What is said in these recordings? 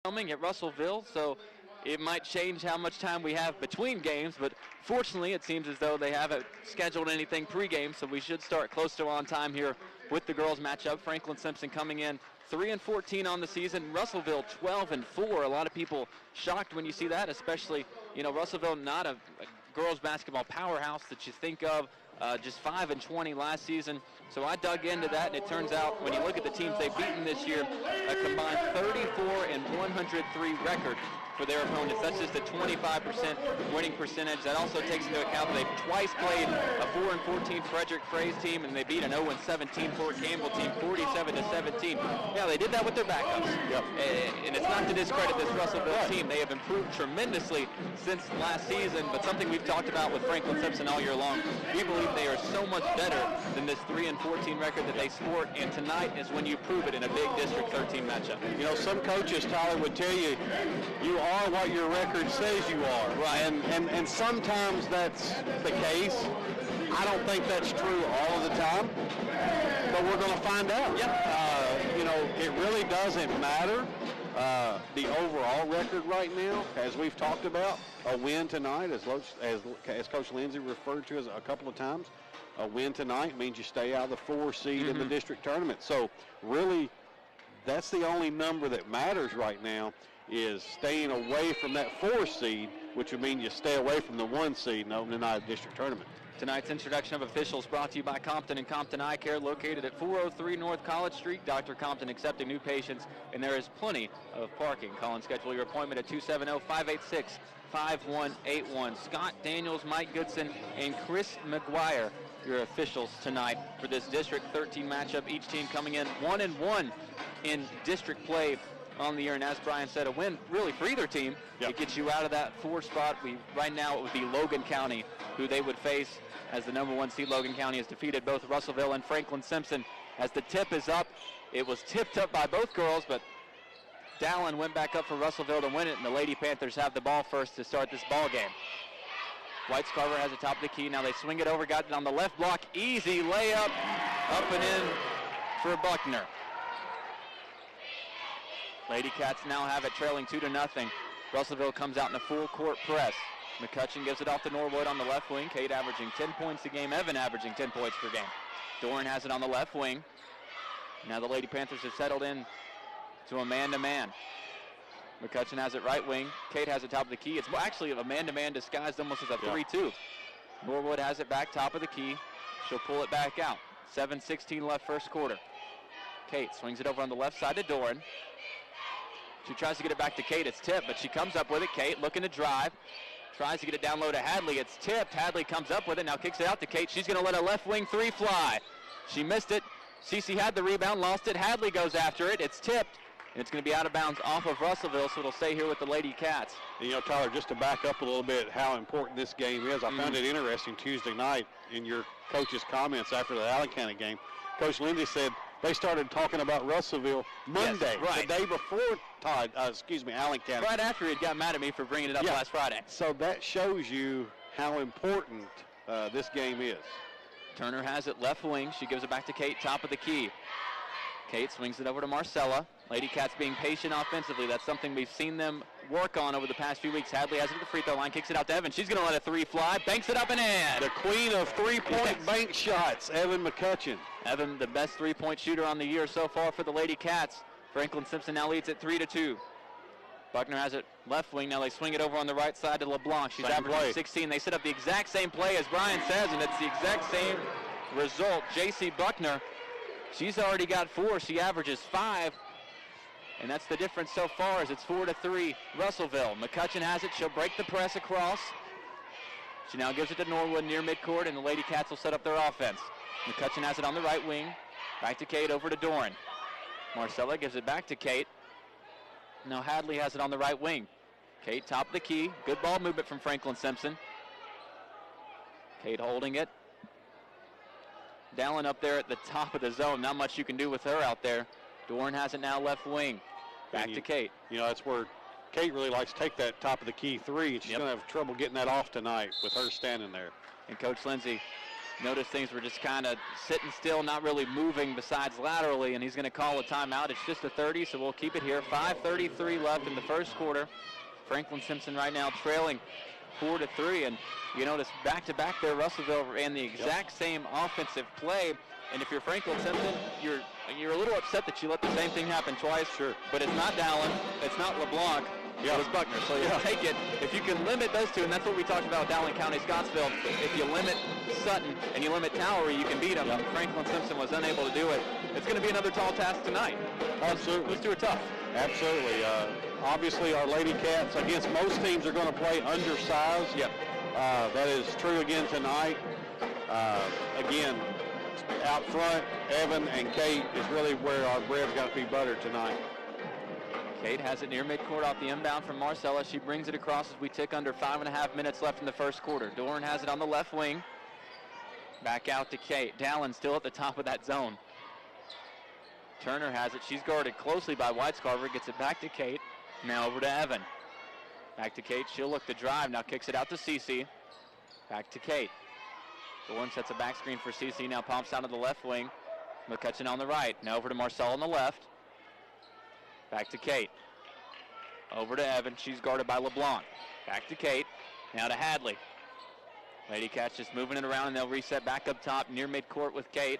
filming at Russellville, so it might change how much time we have between games, but fortunately it seems as though they haven't scheduled anything pregame, so we should start close to on time here with the girls matchup. Franklin Simpson coming in 3-14 on the season. Russellville 12-4. A lot of people shocked when you see that, especially, Russellville not a girls basketball powerhouse that you think of. Just 5-20 last season. So I dug into that, and it turns out when you look at the teams they've beaten this year, a combined 34-103 record for their opponents. That's just a 25% winning percentage. That also takes into account that they've twice played a 4-14 Frederick Fraze team, and they beat an 0-17 Fort Campbell team, 47-17. Yeah, they did that with their backups. Yep. And it's not to discredit this Russellville team. They have improved tremendously since last season, but something we've talked about with Franklin Simpson all year long, we believe they are so much better than this 3-14 record that they sport, and tonight is when you prove it in a big District 13 matchup. Some coaches, Tyler, would tell you, you are what your record says you are. Right. And sometimes that's the case. I don't think that's true all of the time, but we're going to find out. Yep. It really doesn't matter the overall record right now, as we've talked about. A win tonight, as Coach Lindsay referred to as a couple of times, a win tonight means you stay out of the 4 seed in the district tournament. So really, that's the only number that matters right now, is staying away from that 4 seed, which would mean you stay away from the 1 seed in the opening night of the district tournament. Tonight's introduction of officials brought to you by Compton and Compton Eye Care, located at 403 North College Street. Dr. Compton accepting new patients, and there is plenty of parking. Call and schedule your appointment at 270-586-5181. Scott Daniels, Mike Goodson, and Chris McGuire, your officials tonight for this District 13 matchup. Each team coming in 1-1 in district play on the year, and as Brian said, a win really for either team. Yep. It gets you out of that 4 spot. Right now it would be Logan County who they would face, as the number 1 seed. Logan County has defeated both Russellville and Franklin Simpson. As the tip is up, it was tipped up by both girls, but Dallin went back up for Russellville to win it, and the Lady Panthers have the ball first to start this ball game. Whites Carver has the top of the key. Now they swing it over, got it on the left block. Easy layup, up and in for Buckner. Lady Cats now have it trailing 2-0. Russellville comes out in a full court press. McCutcheon gives it off to Norwood on the left wing. Kate averaging 10 points a game. Evan averaging 10 points per game. Doran has it on the left wing. Now the Lady Panthers have settled in to a man-to-man. McCutcheon has it right wing. Kate has it top of the key. It's actually a man-to-man disguised almost as a 3-2. Norwood has it back top of the key. She'll pull it back out. 7:16 left first quarter. Kate swings it over on the left side to Doran. She tries to get it back to Kate. It's tipped, but she comes up with it. Kate looking to drive. Tries to get it down low to Hadley. It's tipped. Hadley comes up with it. Now kicks it out to Kate. She's going to let a left wing 3 fly. She missed it. Cece had the rebound, lost it. Hadley goes after it. It's tipped, and it's going to be out of bounds off of Russellville, so it'll stay here with the Lady Cats. And, Tyler, just to back up a little bit how important this game is, I found it interesting Tuesday night in your coach's comments after the Allen County game. Coach Lindsay said they started talking about Russellville Monday, yes, right. The day before Allen County. Right after he got mad at me for bringing it up last Friday. So that shows you how important this game is. Turner has it left wing. She gives it back to Kate, top of the key. Kate swings it over to Marcella. Lady Cats being patient offensively. That's something we've seen them work on over the past few weeks. Hadley has it at the free throw line, kicks it out to Evan. She's going to let a 3 fly, banks it up and in. The queen of three-point bank shots, Evan McCutcheon. Evan, the best three-point shooter on the year so far for the Lady Cats. Franklin Simpson now leads at 3-2. Buckner has it left wing. Now they swing it over on the right side to LeBlanc. She's averaging 16. They set up the exact same play as Brian says, and it's the exact same result. J.C. Buckner, she's already got 4. She averages 5. And that's the difference so far, as it's 4-3 Russellville. McCutcheon has it. She'll break the press across. She now gives it to Norwood near midcourt, and the Lady Cats will set up their offense. McCutcheon has it on the right wing. Back to Kate, over to Doran. Marcella gives it back to Kate. Now Hadley has it on the right wing. Kate, top of the key. Good ball movement from Franklin Simpson. Kate holding it. Dallin up there at the top of the zone. Not much you can do with her out there. Doran has it now left wing. Back to Kate. That's where Kate really likes to take that top of the key 3, and she's going to have trouble getting that off tonight with her standing there. And Coach Lindsay Notice things were just kind of sitting still, not really moving besides laterally, and he's going to call a timeout. It's just a 30, so we'll keep it here. 5:33 left in the first quarter. Franklin Simpson right now trailing 4-3, and you notice back-to-back there, Russellville ran the exact same offensive play, and if you're Franklin Simpson, you're a little upset that you let the same thing happen twice. Sure. But it's not Dallin, it's not LeBlanc, it was Buckner. So you take it, if you can limit those two, and that's what we talked about Dallin County, Scottsville, if you limit Sutton and you limit Towery, you can beat them. Yep. Franklin Simpson was unable to do it. It's going to be another tall task tonight. Absolutely. Those two are tough. Absolutely. Obviously, our Lady Cats, against most teams, are going to play undersized. Yep. That is true again tonight. Again, out front, Evan and Kate is really where our bread's got to be buttered tonight. Kate has it near midcourt off the inbound from Marcella. She brings it across as we tick under 5.5 minutes left in the first quarter. Doran has it on the left wing. Back out to Kate. Dallin still at the top of that zone. Turner has it. She's guarded closely by Whitescarver. Gets it back to Kate. Now over to Evan. Back to Kate. She'll look to drive. Now kicks it out to Cece. Back to Kate. Doran sets a back screen for Cece. Now pumps out of the left wing. McCutcheon on the right. Now over to Marcel on the left. Back to Kate. Over to Evan. She's guarded by LeBlanc. Back to Kate. Now to Hadley. Ladycats just moving it around, and they'll reset back up top near midcourt with Kate.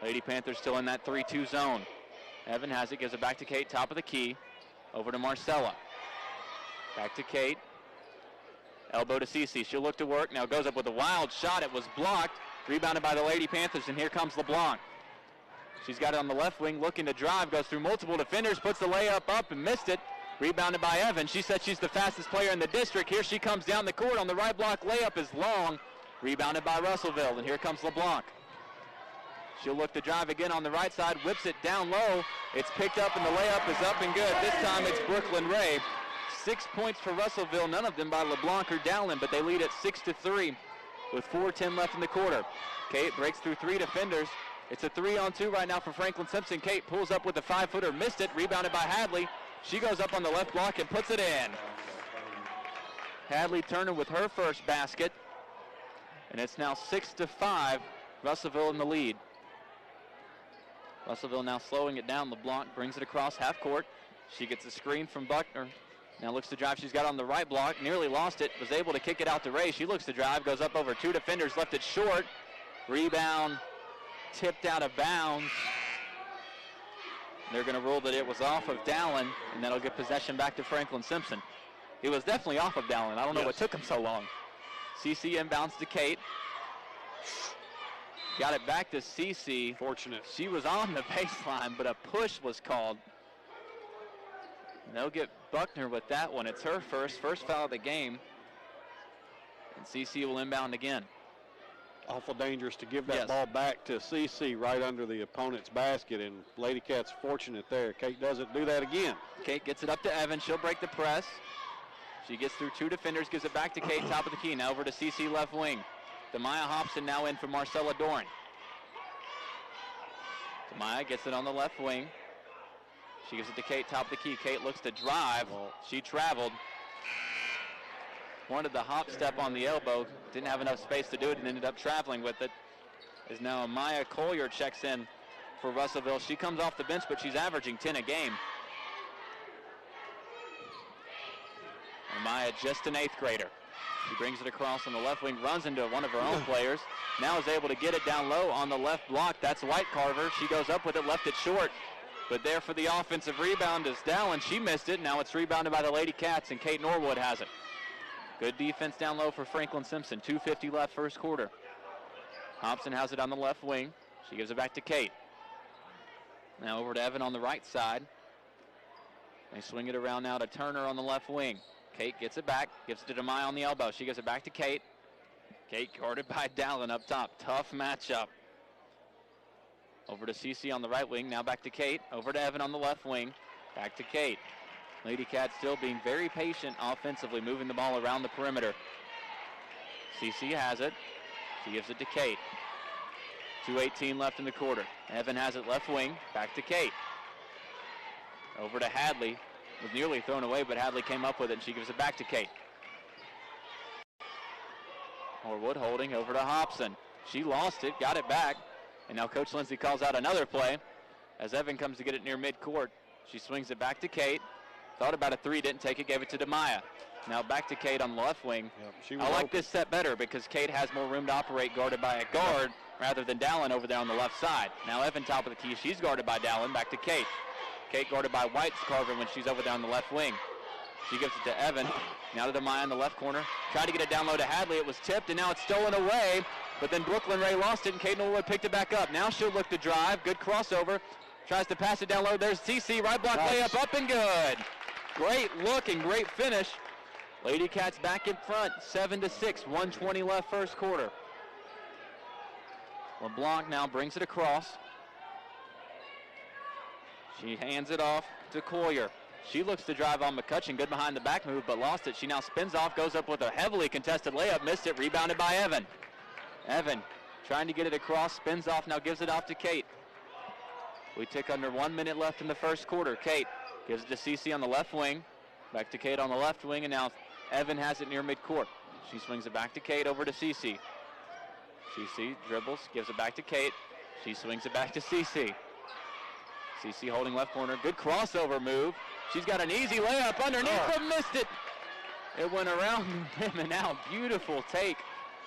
Lady Panthers still in that 3-2 zone. Evan has it, gives it back to Kate, top of the key. Over to Marcella. Back to Kate. Elbow to Cece. She'll look to work. Now goes up with a wild shot. It was blocked. Rebounded by the Lady Panthers, and here comes LeBlanc. She's got it on the left wing, looking to drive, goes through multiple defenders, puts the layup up and missed it. Rebounded by Evan. She said she's the fastest player in the district. Here she comes down the court on the right block. Layup is long. Rebounded by Russellville, and here comes LeBlanc. She'll look to drive again on the right side, whips it down low. It's picked up, and the layup is up and good. This time it's Brooklyn Ray. 6 points for Russellville, none of them by LeBlanc or Dallin, but they lead at 6-3 with 4:10 left in the quarter. Kate breaks through 3 defenders. It's a 3-on-2 right now for Franklin Simpson. Kate pulls up with a 5-footer, missed it, rebounded by Hadley. She goes up on the left block and puts it in. Hadley Turner with her first basket, and it's now 6-5, Russellville in the lead. Russellville now slowing it down. LeBlanc brings it across half court. She gets a screen from Buckner. Now looks to drive. She's got on the right block, nearly lost it, was able to kick it out to Ray. She looks to drive, goes up over 2 defenders, left it short. Rebound tipped out of bounds. They're going to rule that it was off of Dallin, and that'll get possession back to Franklin Simpson. It was definitely off of Dallin. I don't know what took him so long. CC inbounds to Kate. Got it back to CC. Fortunate. She was on the baseline, but a push was called. They'll get Buckner with that one. It's her first foul of the game. And CC will inbound again. Awful dangerous to give that ball back to CC right under the opponent's basket, and Lady Cat's fortunate there. Kate doesn't do that again. Kate gets it up to Evan. She'll break the press. She gets through 2 defenders, gives it back to Kate, top of the key. Now over to CC left wing. Demaya Hobson now in for Marcella Doran. Demaya gets it on the left wing. She gives it to Kate, top of the key. Kate looks to drive. She traveled. Wanted the hop step on the elbow. Didn't have enough space to do it and ended up traveling with it. As now Maya Collier checks in for Russellville. She comes off the bench, but she's averaging 10 a game. And Maya just an 8th grader. She brings it across on the left wing, runs into one of her own players. Now is able to get it down low on the left block. That's Whitecarver. She goes up with it, left it short. But there for the offensive rebound is Dallin. She missed it. Now it's rebounded by the Lady Cats, and Kate Norwood has it. Good defense down low for Franklin Simpson. 2:50 left first quarter. Hobson has it on the left wing. She gives it back to Kate. Now over to Evan on the right side. They swing it around now to Turner on the left wing. Kate gets it back, gives it to Demaya on the elbow. She gives it back to Kate. Kate guarded by Dallin up top. Tough matchup. Over to CC on the right wing. Now back to Kate. Over to Evan on the left wing. Back to Kate. Lady Cat still being very patient offensively, moving the ball around the perimeter. CC has it. She gives it to Kate. 2:18 left in the quarter. Evan has it left wing. Back to Kate. Over to Hadley. Was nearly thrown away, but Hadley came up with it, and she gives it back to Kate. Norwood holding over to Hobson. She lost it, got it back, and now Coach Lindsay calls out another play as Evan comes to get it near midcourt. She swings it back to Kate. Thought about a three, didn't take it, gave it to Demaya. Now back to Kate on the left wing. Yep, I like this set better because Kate has more room to operate guarded by a guard rather than Dallin over there on the left side. Now Evan top of the key. She's guarded by Dallin. Back to Kate. Kate guarded by White's Carver when she's over there on the left wing. She gives it to Evan. Now to Demaya in the left corner. Tried to get it down low to Hadley. It was tipped, and now it's stolen away. But then Brooklyn Ray lost it, and Kate Norwood picked it back up. Now she'll look to drive. Good crossover. Tries to pass it down low. There's TC. Right block layup up and good. Great look and great finish. Lady Cats back in front, 7-6, 1:20 left first quarter. LeBlanc now brings it across. She hands it off to Collier. She looks to drive on McCutcheon, good behind the back move, but lost it. She now spins off, goes up with a heavily contested layup, missed it, rebounded by Evan. Evan trying to get it across, spins off, now gives it off to Kate. We tick under 1 minute left in the first quarter. Kate gives it to Cece on the left wing. Back to Kate on the left wing, and now Evan has it near midcourt. She swings it back to Kate, over to Cece. Cece dribbles, gives it back to Kate. She swings it back to Cece. Cece holding left corner. Good crossover move. She's got an easy layup underneath, but missed it. It went around him and out. Beautiful take.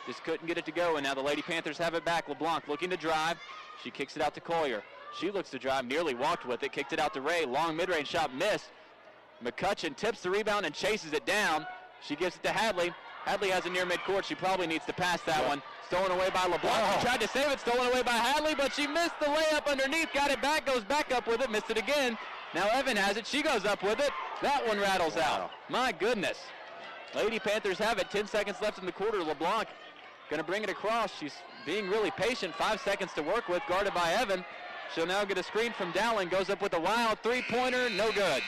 Just couldn't get it to go, and now the Lady Panthers have it back. LeBlanc looking to drive. She kicks it out to Collier. She looks to drive, nearly walked with it, kicked it out to Ray. Long mid-range shot missed. McCutcheon tips the rebound and chases it down. She gives it to Hadley. Hadley has it near midcourt. She probably needs to pass that one. Stolen away by LeBlanc. She tried to save it, stolen away by Hadley, but she missed the layup underneath. Got it back, goes back up with it, missed it again. Now Evan has it. She goes up with it. That one rattles out. My goodness. Lady Panthers have it. 10 seconds left in the quarter. LeBlanc going to bring it across. She's being really patient. 5 seconds to work with, guarded by Evan. She'll now get a screen from Dowling. Goes up with a wild three-pointer. No good.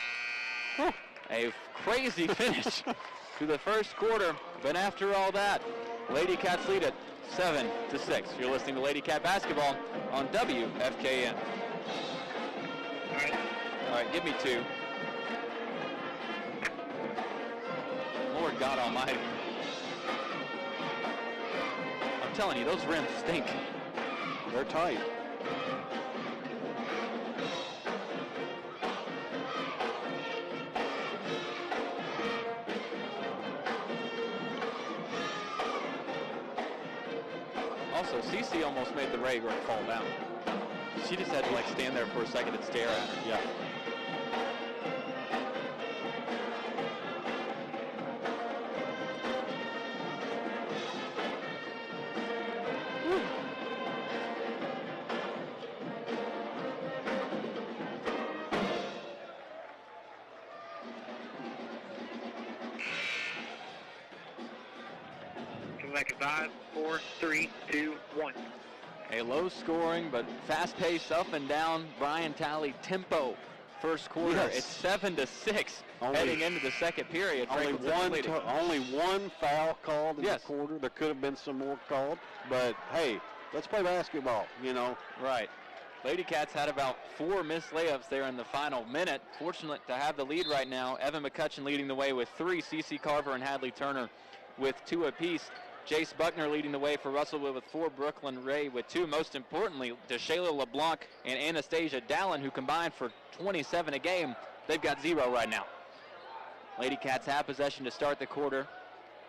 Whew. A crazy finish to the first quarter. But after all that, Lady Cats lead it 7-6. You're listening to Lady Cat basketball on WFKN. All right, give me two. Lord God Almighty. I'm telling you, those rims stink. They're tight. Also, Cece almost made the Ray fall down. She just had to like stand there for a second and stare at her. Yeah. Like a 5, 4, 3, 2, 1. A low scoring but fast paced up and down Brian Talley tempo first quarter. Yes. It's 7-6 heading into the second period. Only one foul called in the quarter. There could have been some more called, but hey, let's play basketball, you know. Right. Lady Cats had about 4 missed layups there in the final minute. Fortunate to have the lead right now. Evan McCutcheon leading the way with 3. Cece Carver and Hadley Turner with 2 apiece. Jace Buckner leading the way for Russellville with 4. Brooklyn Ray with 2. Most importantly, DeShayla LeBlanc and Anastasia Dallin, who combined for 27 a game. They've got 0 right now. Lady Cats have possession to start the quarter.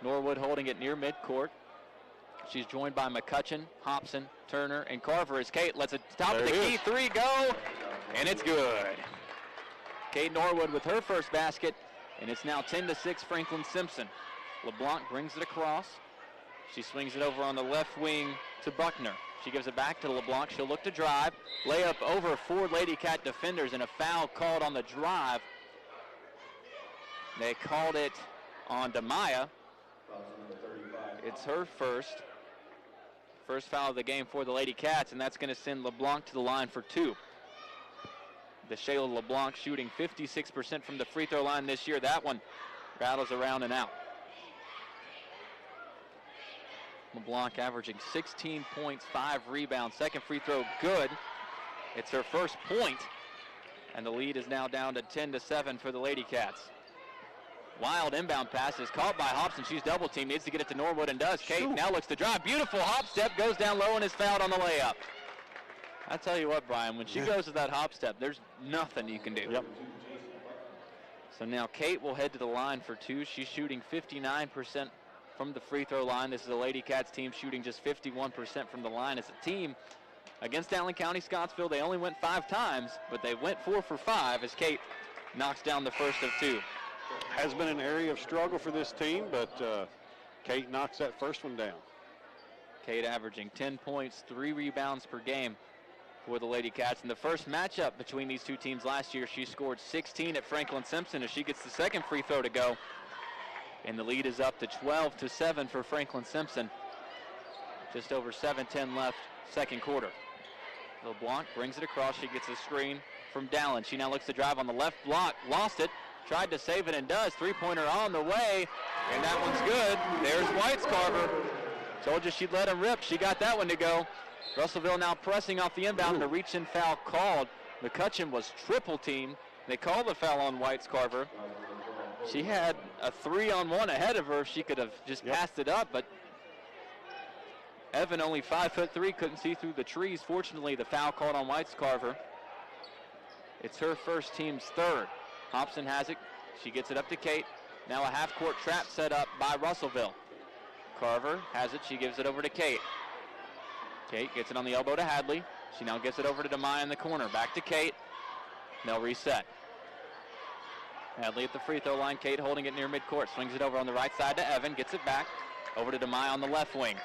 Norwood holding it near midcourt. She's joined by McCutcheon, Hobson, Turner, and Carver as Kate lets it top of the key. 3 go, and it's good. Kate Norwood with her first basket, and it's now 10-6 Franklin Simpson. LeBlanc brings it across. She swings it over on the left wing to Buckner. She gives it back to LeBlanc. She'll look to drive. Layup over 4 Lady Cat defenders and a foul called on the drive. They called it on Demaya. It's her first foul of the game for the Lady Cats, and that's going to send LeBlanc to the line for 2. DeShayla LeBlanc shooting 56% from the free throw line this year. That one rattles around and out. LeBlanc averaging 16 points, 5 rebounds. Second free throw good. It's her first point, and the lead is now down to 10-7 for the Lady Cats. Wild inbound pass is caught by Hobson. She's double teamed, needs to get it to Norwood and does. Kate now looks to drive. Beautiful hop step, goes down low and is fouled on the layup. I tell you what, Brian, when she goes to that hop step, there's nothing you can do. Yep. So now Kate will head to the line for two. She's shooting 59% from the free throw line. This is the Ladycats team shooting just 51% from the line as a team. Against Allen County Scottsville, they only went 5 times, but they went 4 for 5 as Kate knocks down the first of 2. Has been an area of struggle for this team, but Kate knocks that first one down. Kate averaging 10 points, 3 rebounds per game for the Ladycats. In the first matchup between these two teams last year, she scored 16 at Franklin Simpson as she gets the second free throw to go. And the lead is up to 12-7 for Franklin Simpson. Just over 7:10 left, second quarter. LeBlanc brings it across. She gets a screen from Dallin. She now looks to drive on the left block, lost it, tried to save it and does. Three-pointer on the way, and that one's good. There's Whitescarver. Told you she'd let him rip. She got that one to go. Russellville now pressing off the inbound and a reach-in foul called. McCutcheon was triple teamed. They called the foul on Whitescarver. She had a 3-on-1 ahead of her if she could have just passed it up, but Evan, only 5'3", couldn't see through the trees. Fortunately, the foul called on Whitescarver. It's her first, team's third. Hobson has it. She gets it up to Kate. Now a half-court trap set up by Russellville. Carver has it. She gives it over to Kate. Kate gets it on the elbow to Hadley. She now gets it over to Demaya in the corner. Back to Kate. They'll reset. Hadley at the free throw line. Kate holding it near midcourt. Swings it over on the right side to Evan. Gets it back. Over to Demaya on the left wing.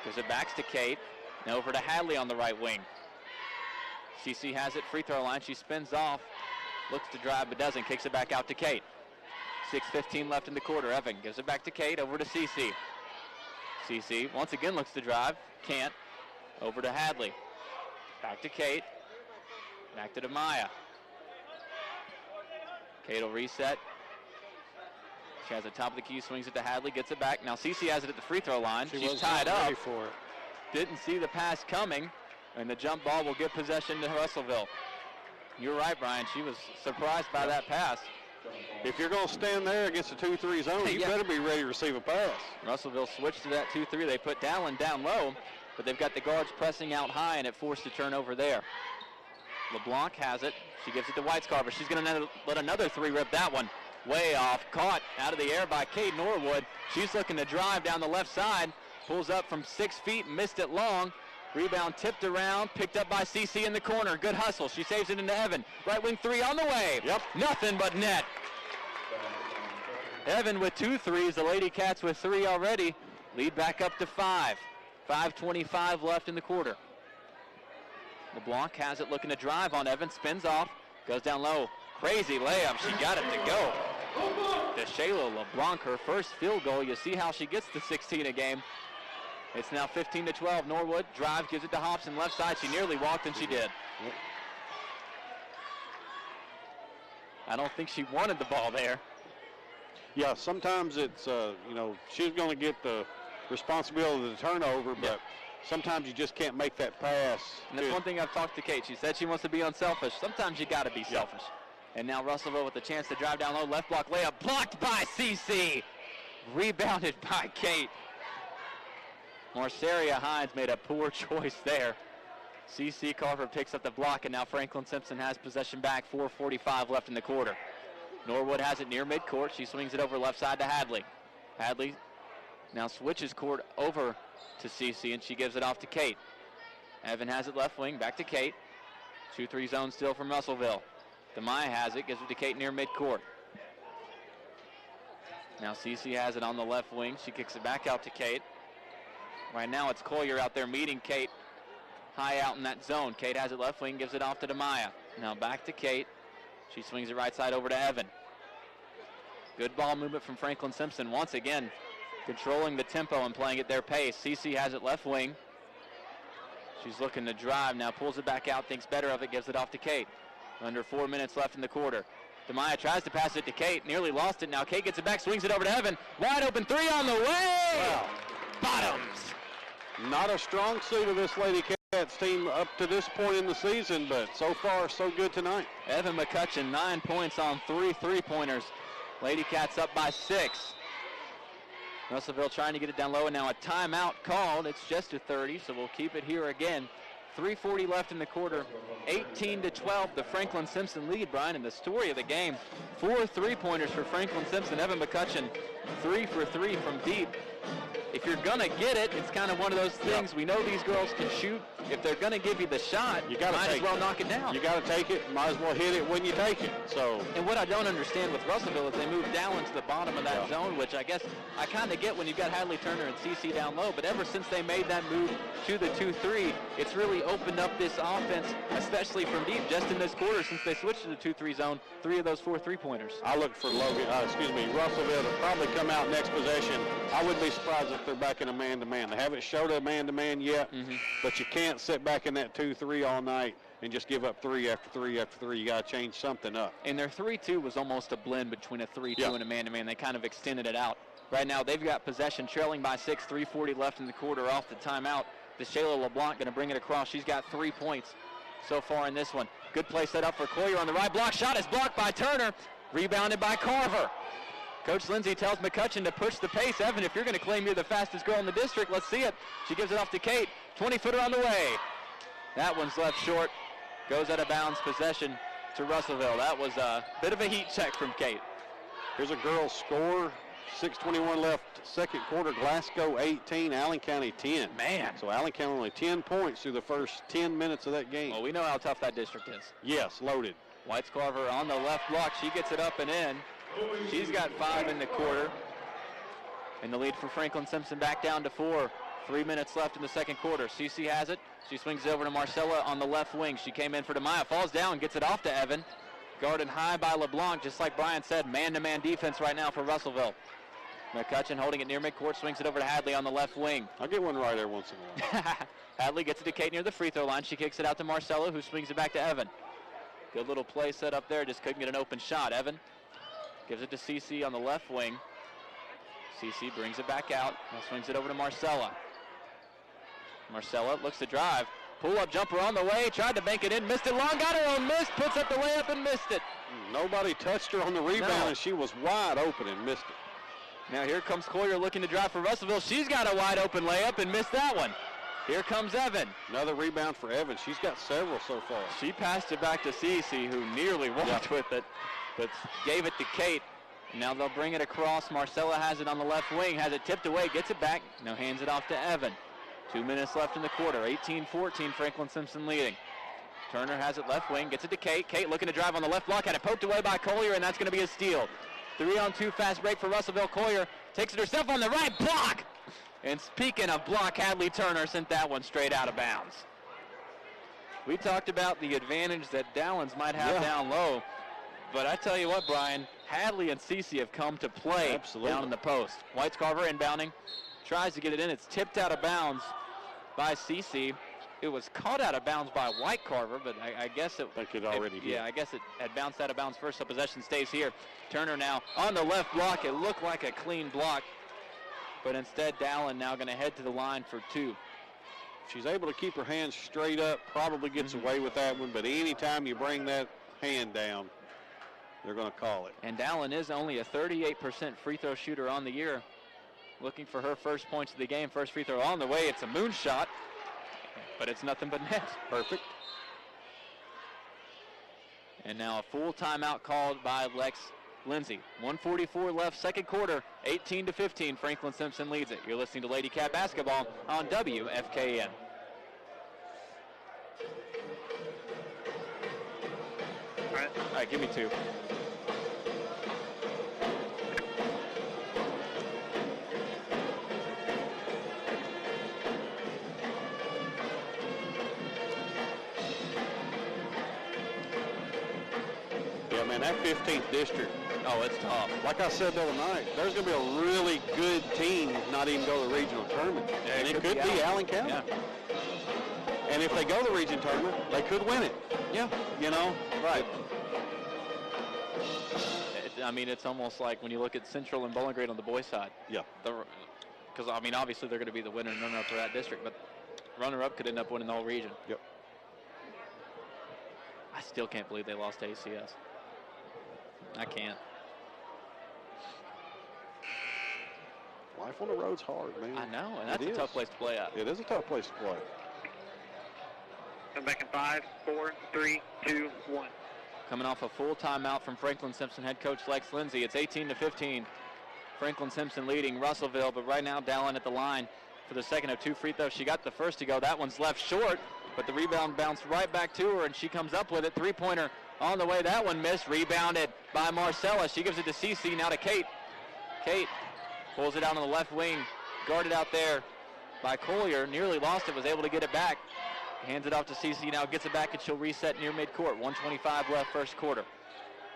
Gives it back to Kate. Now over to Hadley on the right wing. CC has it. Free throw line. She spins off. Looks to drive but doesn't. Kicks it back out to Kate. 6:15 left in the quarter. Evan gives it back to Kate. Over to CC. CC once again looks to drive. Can't. Over to Hadley. Back to Kate. Back to Demaya. Kate will reset. She has the top of the key, swings it to Hadley, gets it back. Now CC has it at the free throw line. She's tied up. For it. Didn't see the pass coming, and the jump ball will give possession to Russellville. You're right, Brian. She was surprised by that pass. If you're going to stand there against a 2-3 zone, you better be ready to receive a pass. Russellville switched to that 2-3. They put Dallin down low, but they've got the guards pressing out high, and it forced a turnover there. LeBlanc has it. She gives it to Whitescarver. She's going to let another 3 rip that one. Way off, caught out of the air by Kate Norwood. She's looking to drive down the left side. Pulls up from 6 feet, missed it long. Rebound tipped around, picked up by CC in the corner. Good hustle. She saves it into Evan. Right wing 3 on the way. Yep. Nothing but net. Evan with 2 threes. The Ladycats with 3 already. Lead back up to 5. 5:25 left in the quarter. LeBlanc has it, looking to drive on Evan. Spins off. Goes down low. Crazy layup. She got it to go. DeShayla LeBlanc, her first field goal. You see how she gets to 16 a game. It's now 15-12. Norwood drives, gives it to Hobson, left side. She nearly walked, and she did. Yep. I don't think she wanted the ball there. Yeah, sometimes it's, she's going to get the responsibility of the turnover, but sometimes you just can't make that pass. And that's one thing I've talked to Kate. She said she wants to be unselfish. Sometimes you got to be selfish. And now Russellville with the chance to drive down low. Left block layup blocked by CC. Rebounded by Kate. Marceria Hines made a poor choice there. CC Carver picks up the block, and now Franklin Simpson has possession back. 4:45 left in the quarter. Norwood has it near midcourt. She swings it over left side to Hadley. Hadley now switches court over to CC, and she gives it off to Kate. Evan has it left wing, back to Kate. 2-3 zone still from Russellville. Demaya has it, gives it to Kate near midcourt. Now CC has it on the left wing. She kicks it back out to Kate. Right now it's Collier out there meeting Kate high out in that zone. Kate has it left wing, gives it off to Demaya. Now back to Kate. She swings it right side over to Evan. Good ball movement from Franklin Simpson. Once again, controlling the tempo and playing at their pace. CC has it left wing. She's looking to drive. Now pulls it back out, thinks better of it, gives it off to Kate. Under 4 minutes left in the quarter. Demaya tries to pass it to Kate, nearly lost it. Now Kate gets it back, swings it over to Evan. Wide open 3 on the way! Wow. Bottoms! Not a strong suit of this Ladycats team up to this point in the season, but so far so good tonight. Evan McCutcheon, 9 points on 3 3-pointers. Ladycats up by 6. Russellville trying to get it down low, and now a timeout called. It's just a 30, so we'll keep it here again. 3:40 left in the quarter. 18-12, the Franklin Simpson lead, Brian. And the story of the game, 4 3-pointers for Franklin Simpson. Evan McCutcheon, 3 for 3 from deep. If you're going to get it, it's kind of one of those things. We know these girls can shoot. If they're going to give you the shot, you might as well knock it down. You got to take it. Might as well hit it when you take it. So. And what I don't understand with Russellville is they move down to the bottom of that zone, which I guess I kind of get when you've got Hadley Turner and CC down low. But ever since they made that move to the 2-3, it's really opened up this offense, especially from deep. Just in this quarter, since they switched to the 2-3 zone, 3 of those 4 3-pointers. I look for Russellville to probably come out next possession. I wouldn't be surprised if they're back in a man-to-man. They haven't showed a man-to-man yet, but you can't sit back in that 2-3 all night and just give up 3 after 3 after 3. You got to change something up. And their 3-2 was almost a blend between a 3-2 and a man-to-man. They kind of extended it out. Right now, they've got possession, trailing by 6, 3:40 left in the quarter off the timeout. DeShayla LeBlanc going to bring it across. She's got 3 points so far in this one. Good play set up for Collier on the right block. Shot is blocked by Turner. Rebounded by Carver. Coach Lindsay tells McCutcheon to push the pace. Evan, if you're going to claim you're the fastest girl in the district, let's see it. She gives it off to Kate. 20-footer on the way. That one's left short. Goes out of bounds, possession to Russellville. That was a bit of a heat check from Kate. Here's a girls' score. 6:21 left, second quarter. Glasgow 18, Allen County 10. Man. So Allen County only 10 points through the first 10 minutes of that game. Well, we know how tough that district is. Yes, loaded. White's Carver on the left block. She gets it up and in. She's got 5 in the quarter. And the lead for Franklin Simpson back down to 4. 3 minutes left in the second quarter. CC has it. She swings it over to Marcella on the left wing. She came in for Demaya. Falls down, gets it off to Evan. Guarded high by LeBlanc, just like Brian said. Man-to-man defense right now for Russellville. McCutcheon holding it near midcourt, swings it over to Hadley on the left wing. I'll get one right every once in a while. Hadley gets it to Kate near the free throw line. She kicks it out to Marcella, who swings it back to Evan. Good little play set up there, just couldn't get an open shot. Evan gives it to CC on the left wing. CC brings it back out, now swings it over to Marcella. Marcella looks to drive. Pull-up jumper on the way, tried to bank it in, missed it long, got her own miss, puts up the layup and missed it. Nobody touched her on the rebound, and she was wide open and missed it. Now here comes Collier looking to drive for Russellville. She's got a wide open layup and missed that one. Here comes Evan. Another rebound for Evan. She's got several so far. She passed it back to Cece, who nearly walked with it, but gave it to Kate. Now they'll bring it across. Marcella has it on the left wing, has it tipped away, gets it back, now hands it off to Evan. 2 minutes left in the quarter, 18-14, Franklin Simpson leading. Turner has it left wing, gets it to Kate. Kate looking to drive on the left block, had it poked away by Collier, and that's going to be a steal. 3-on-2 fast break for Russellville. Collier takes it herself on the right block. And speaking of block, Hadley Turner sent that one straight out of bounds. We talked about the advantage that Dowlins might have down low. But I tell you what, Brian, Hadley and Cece have come to play down in the post. White's Carver inbounding, tries to get it in. It's tipped out of bounds by Cece. It was caught out of bounds by White Carver, but I guess it could already hit. Yeah, I guess it had bounced out of bounds first, so possession stays here. Turner now on the left block. It looked like a clean block, but instead Dallin now going to head to the line for 2. She's able to keep her hands straight up, probably gets away with that one, but anytime you bring that hand down, they're going to call it. And Dallin is only a 38% free throw shooter on the year. Looking for her first points of the game. First free throw on the way. It's a moonshot, but it's nothing but net. Perfect. And now a full timeout called by Lex Lindsay. 1:44 left, second quarter, 18-15. Franklin Simpson leads it. You're listening to Ladycat basketball on WFKN. All right, give me 2. Yeah, man, that 15th district. Oh, it's tough. Like I said the other night, there's going to be a really good team not even go to the regional tournament. Yeah, and it could be Allen County. Yeah. And if they go to the region tournament, they could win it. Yeah. You know? Right. I mean, it's almost like when you look at Central and Bowling Green on the boys' side. Yeah. Because, I mean, obviously they're going to be the winner and runner-up for that district, but runner-up could end up winning the whole region. Yep. I still can't believe they lost to ACS. I can't. Life on the road's hard, man. I know, and that's a tough place to play at. It is a tough place to play. Come back in 5, 4, 3, 2, 1. Coming off a full timeout from Franklin Simpson head coach Lex Lindsay. It's 18-15. Franklin Simpson leading Russellville, but right now Dallin at the line for the second of 2 free throws. She got the first to go. That one's left short, but the rebound bounced right back to her, and she comes up with it. Three-pointer on the way. That one missed. Rebounded by Marcella. She gives it to Cece. Now to Kate. Kate pulls it out on the left wing. Guarded out there by Collier. Nearly lost it. Was able to get it back. Hands it off to Cece. Now gets it back, and she'll reset near midcourt. 1:25 left first quarter.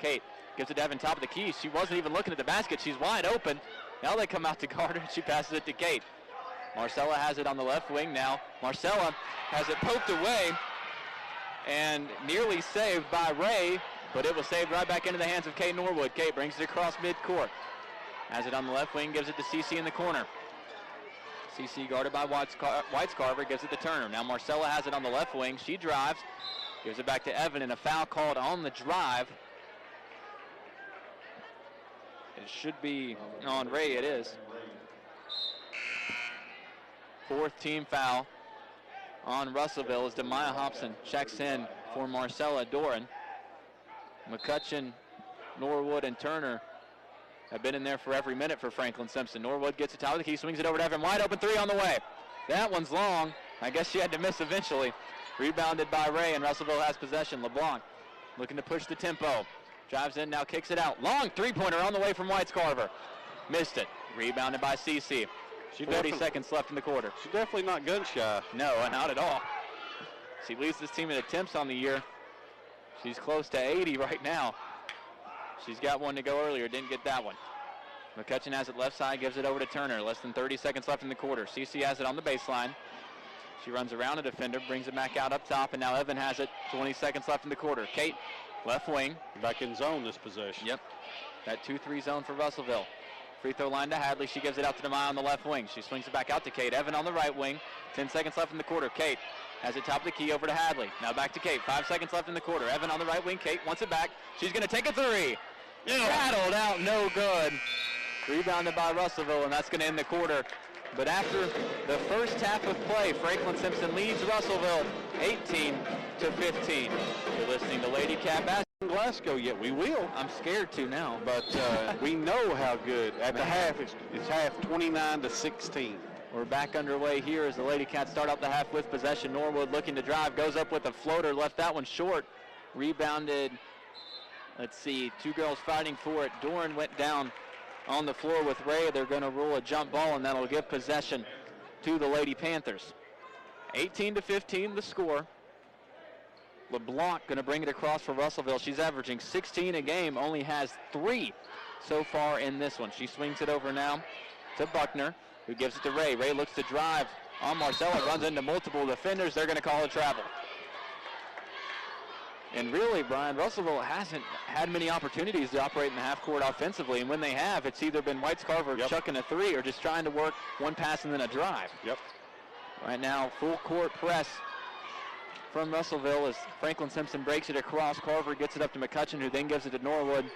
Kate gives it to Evan, top of the key. She wasn't even looking at the basket. She's wide open. Now they come out to guard her, and she passes it to Kate. Marcella has it on the left wing now. Marcella has it poked away and nearly saved by Ray, but it was saved right back into the hands of Kate Norwood. Kate brings it across midcourt. Has it on the left wing, gives it to Cece in the corner. Cece guarded by Whitescarver, gives it to Turner. Now Marcella has it on the left wing. She drives, gives it back to Evan, and a foul called on the drive. It should be on Ray. It is. 4th team foul on Russellville as Demaya Hobson checks in for Marcella Doran. McCutcheon, Norwood, and Turner have been in there for every minute for Franklin Simpson. Norwood gets it top of the key, swings it over to Evan. Wide open 3 on the way. That one's long. I guess she had to miss eventually. Rebounded by Ray, and Russellville has possession. LeBlanc looking to push the tempo. Drives in, now kicks it out. Long three-pointer on the way from Whitescarver. Missed it. Rebounded by Cece. 40 seconds left in the quarter. She's definitely not gun shy. No, not at all. She leads this team in attempts on the year. She's close to 80 right now. She's got one to go earlier, didn't get that one. McCutcheon has it left side, gives it over to Turner. Less than 30 seconds left in the quarter. Cece has it on the baseline. She runs around a defender, brings it back out up top, and now Evan has it. 20 seconds left in the quarter. Kate, left wing. Back in zone this possession. Yep. That 2-3 zone for Russellville. Free throw line to Hadley. She gives it out to Demaya on the left wing. She swings it back out to Kate. Evan on the right wing. 10 seconds left in the quarter. Kate has it top of the key over to Hadley. Now back to Kate. 5 seconds left in the quarter. Evan on the right wing. Kate wants it back. She's going to take a 3. Rattled out, no good. Rebounded by Russellville, and that's going to end the quarter. But after the first half of play, Franklin Simpson leads Russellville 18-15. You're listening to Ladycat Basketball. Glasgow yet. We will. I'm scared to now. But we know how good. At the half, it's half 29-16. We're back underway here as the Ladycats start out the half with possession. Norwood looking to drive, goes up with a floater, left that one short. Rebounded, let's see, 2 girls fighting for it. Doran went down on the floor with Ray. They're going to rule a jump ball, and that'll give possession to the Lady Panthers. 18-15 the score. LeBlanc going to bring it across for Russellville. She's averaging 16 a game, only has 3 so far in this one. She swings it over now to Buckner, who gives it to Ray. Ray looks to drive on Marcella, runs into multiple defenders. They're going to call a travel. And really, Brian, Russellville hasn't had many opportunities to operate in the half court offensively, and when they have, it's either been Whitescarver chucking a 3 or just trying to work one pass and then a drive. Yep. Right now, full court press from Russellville as Franklin Simpson breaks it across. Carver gets it up to McCutcheon, who then gives it to Norwood.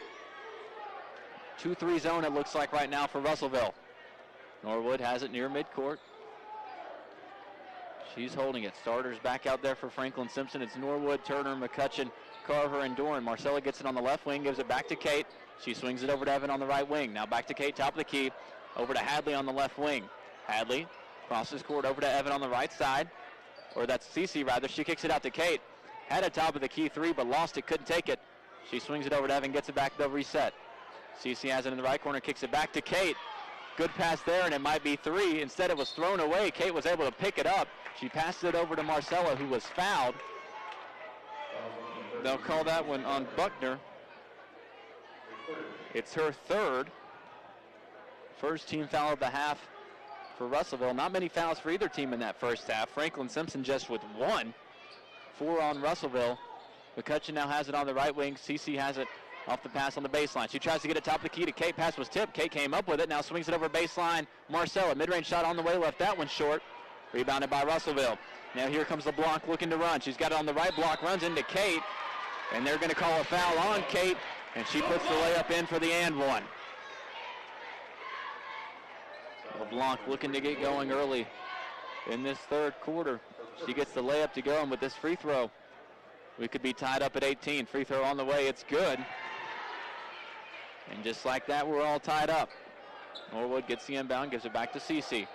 2-3 zone it looks like right now for Russellville. Norwood has it near midcourt. She's holding it. Starters back out there for Franklin Simpson. It's Norwood, Turner, McCutcheon, Carver, and Doran. Marcella gets it on the left wing, gives it back to Kate. She swings it over to Evan on the right wing. Now back to Kate, top of the key. Over to Hadley on the left wing. Hadley crosses court over to Evan on the right side. Or that's Cece rather. She kicks it out to Kate. Had a top of the key 3, but lost it, couldn't take it. She swings it over to Evan, gets it back, they'll reset. Cece has it in the right corner, kicks it back to Kate. Good pass there, and it might be 3. Instead, it was thrown away. Kate was able to pick it up. She passed it over to Marcella, who was fouled. They'll call that one on Buckner. It's her 3rd. First team foul of the half for Russellville. Not many fouls for either team in that first half. Franklin Simpson just with 1. 4 on Russellville. McCutcheon now has it on the right wing. Cece has it off the pass on the baseline. She tries to get it top of the key to Kate. Pass was tipped. Kate came up with it. Now swings it over baseline. Marcella, mid-range shot on the way, left that one short. Rebounded by Russellville. Now here comes LeBlanc looking to run. She's got it on the right block, runs into Kate, and they're going to call a foul on Kate, and she puts the layup in for the and one. LeBlanc looking to get going early in this third quarter. She gets the layup to go, and with this free throw, we could be tied up at 18. Free throw on the way, it's good. And just like that, we're all tied up. Norwood gets the inbound, gives it back to Cece.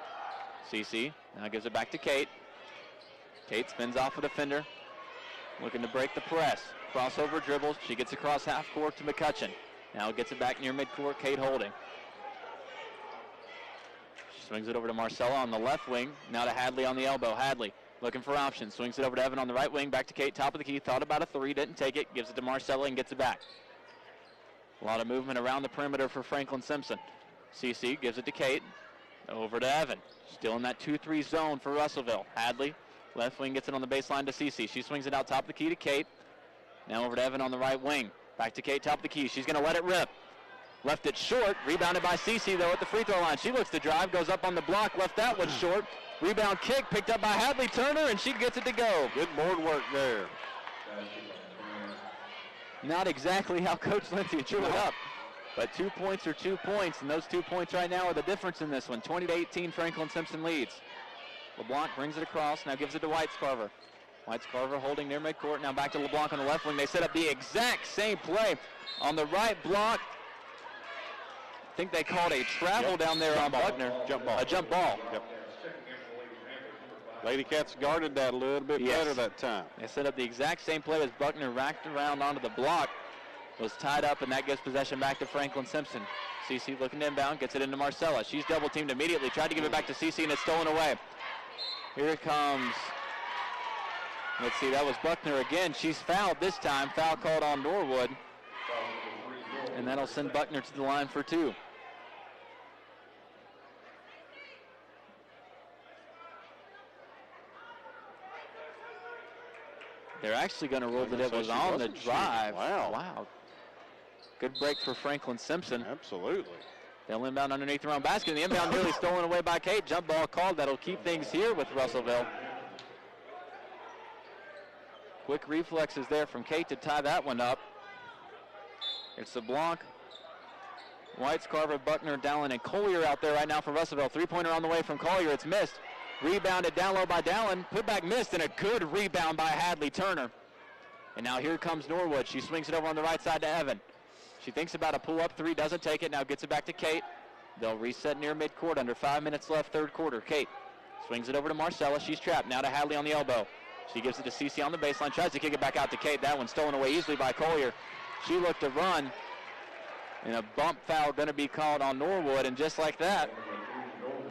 Cece now gives it back to Kate. Kate spins off a defender, looking to break the press. Crossover dribbles, she gets across half court to McCutcheon. Now gets it back near midcourt, Kate holding. She swings it over to Marcella on the left wing, now to Hadley on the elbow. Hadley looking for options, swings it over to Evan on the right wing, back to Kate, top of the key, thought about a three, didn't take it, gives it to Marcella and gets it back. A lot of movement around the perimeter for Franklin Simpson. CC gives it to Kate, over to Evan. Still in that 2-3 zone for Russellville. Hadley, left wing, gets it on the baseline to CC. She swings it out top of the key to Kate. Now over to Evan on the right wing. Back to Kate, top of the key. She's going to let it rip. Left it short. Rebounded by CC, though, at the free throw line. She looks to drive, goes up on the block, left that one short. Rebound kick picked up by Hadley Turner, and she gets it to go. Good board work there. Not exactly how Coach Lindsay drew it up, but 2 points are 2 points, and those 2 points right now are the difference in this one. 20-18, Franklin Simpson leads. LeBlanc brings it across, now gives it to Whitescarver. Whitescarver holding near midcourt, now back to LeBlanc on the left wing. They set up the exact same play on the right block. I think they called a travel down there on Buckner. Jump ball. A jump ball. Yep. Ladycats guarded that a little bit better that time. They set up the exact same play as Buckner racked around onto the block. Was tied up, and that gives possession back to Franklin Simpson. CC looking to inbound, gets it into Marcella. She's double teamed immediately, tried to give it back to CC, and it's stolen away. Here it comes. Let's see, that was Buckner again. She's fouled this time. Foul called on Norwood. And that'll send Buckner to the line for two. They're actually going to roll the Devils on the drive. Wow. Good break for Franklin Simpson. Absolutely. They'll inbound underneath their own basket. The inbound nearly stolen away by Kate. Jump ball called. That'll keep things here with Russellville. Quick reflexes there from Kate to tie that one up. It's LeBlanc, Whitescarver, Buckner, Dallin, and Collier out there right now for Russellville. Three-pointer on the way from Collier. It's missed. Rebounded down low by Dallin. Put back missed, and a good rebound by Hadley Turner. And now here comes Norwood. She swings it over on the right side to Evan. She thinks about a pull-up three, doesn't take it. Now gets it back to Kate. They'll reset near midcourt, under 5 minutes left, third quarter. Kate swings it over to Marcella. She's trapped. Now to Hadley on the elbow. She gives it to CC on the baseline. Tries to kick it back out to Kate. That one stolen away easily by Collier. She looked to run. And a bump foul going to be called on Norwood. And just like that,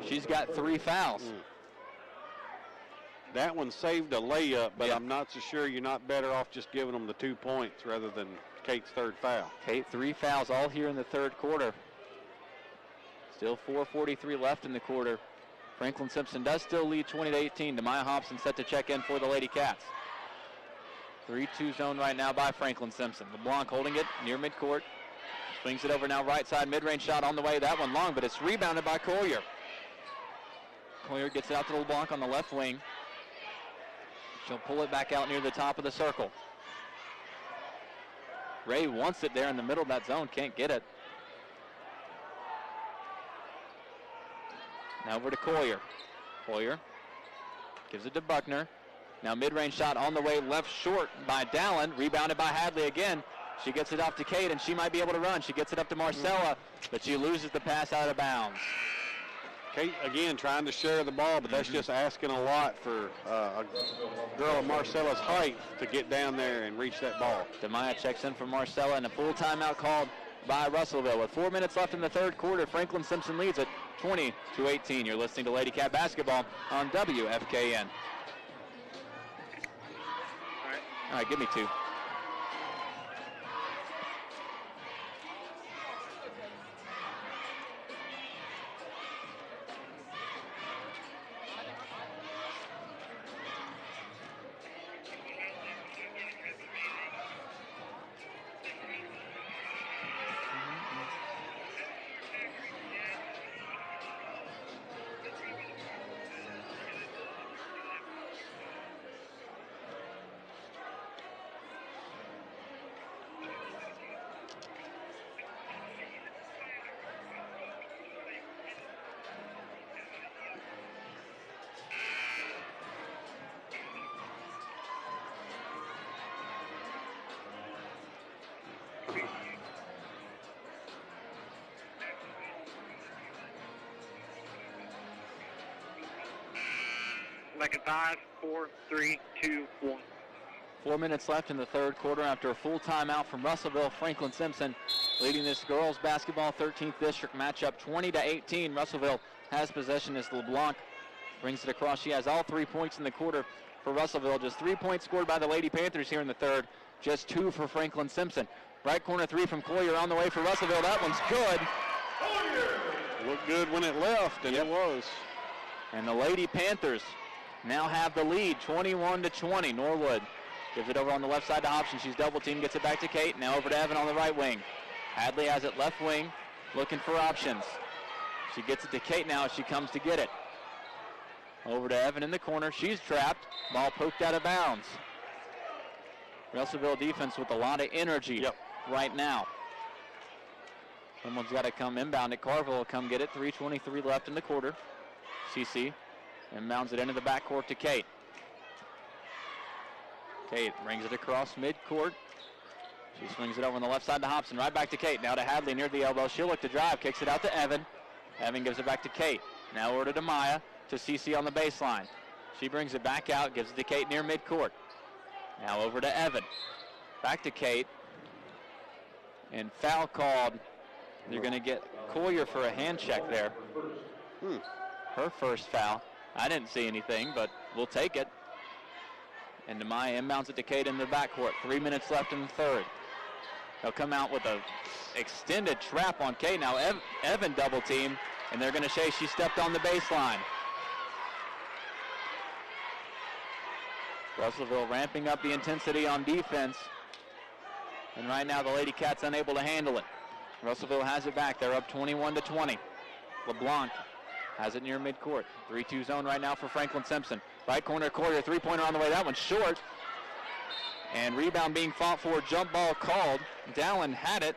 she's got 3 fouls. That one saved a layup, but I'm not so sure you're not better off just giving them the 2 points rather than Kate's third foul. Kate, 3 fouls all here in the third quarter. Still 4:43 left in the quarter. Franklin Simpson does still lead 20-18. Demaya Hobson set to check in for the Lady Cats. 3-2 zone right now by Franklin Simpson. LeBlanc holding it near midcourt. Swings it over now right side. Mid-range shot on the way. That one long, but it's rebounded by Collier. Collier gets it out to LeBlanc on the left wing. She'll pull it back out near the top of the circle. Ray wants it there in the middle of that zone. Can't get it. Now over to Collier. Collier gives it to Buckner. Now mid-range shot on the way, left short by Dallin. Rebounded by Hadley again. She gets it off to Kate, and she might be able to run. She gets it up to Marcella, but she loses the pass out of bounds. Kate, again, trying to share the ball, but that's just asking a lot for a girl of Marcella's height to get down there and reach that ball. Demaya checks in for Marcella, and a full timeout called by Russellville. With 4 minutes left in the third quarter, Franklin Simpson leads at 20-18. You're listening to Lady Cat Basketball on WFKN. All right, give me 2. Second 5, 4, 3, 2, 1. 4 minutes left in the third quarter after a full timeout from Russellville. Franklin Simpson leading this girls basketball 13th district matchup 20-18. Russellville has possession as LeBlanc brings it across. She has all 3 points in the quarter for Russellville. Just 3 points scored by the Lady Panthers here in the third. Just 2 for Franklin Simpson. Right corner 3 from Collier on the way for Russellville. That one's good. Looked good when it left, and it was. And the Lady Panthers now have the lead, 21-20. Norwood gives it over on the left side to Hobson. She's double teamed, gets it back to Kate. Now over to Evan on the right wing. Hadley has it left wing, looking for options. She gets it to Kate now as she comes to get it. Over to Evan in the corner. She's trapped. Ball poked out of bounds. Russellville defense with a lot of energy right now. Someone's got to come inbound it. Carville will come get it. 3:23 left in the quarter. CC inbounds it into the backcourt to Kate. Kate brings it across midcourt. She swings it over on the left side to Hobson. Right back to Kate. Now to Hadley near the elbow. She'll look to drive. Kicks it out to Evan. Evan gives it back to Kate. Now over to Demaya to CC on the baseline. She brings it back out. Gives it to Kate near midcourt. Now over to Evan. Back to Kate. And foul called. They're going to get Collier for a hand check there. Her first foul. I didn't see anything, but we'll take it. And Demaya inbounds it to Kate in the backcourt. 3 minutes left in the third. They'll come out with a extended trap on Kate. Now Evan double team, and they're going to say she stepped on the baseline. Russellville ramping up the intensity on defense. And right now the Ladycats unable to handle it. Russellville has it back. They're up 21-20. LeBlanc has it near midcourt. 3-2 zone right now for Franklin Simpson. Right corner, Collier, three-pointer on the way. That one's short. And rebound being fought for. Jump ball called. Dallin had it,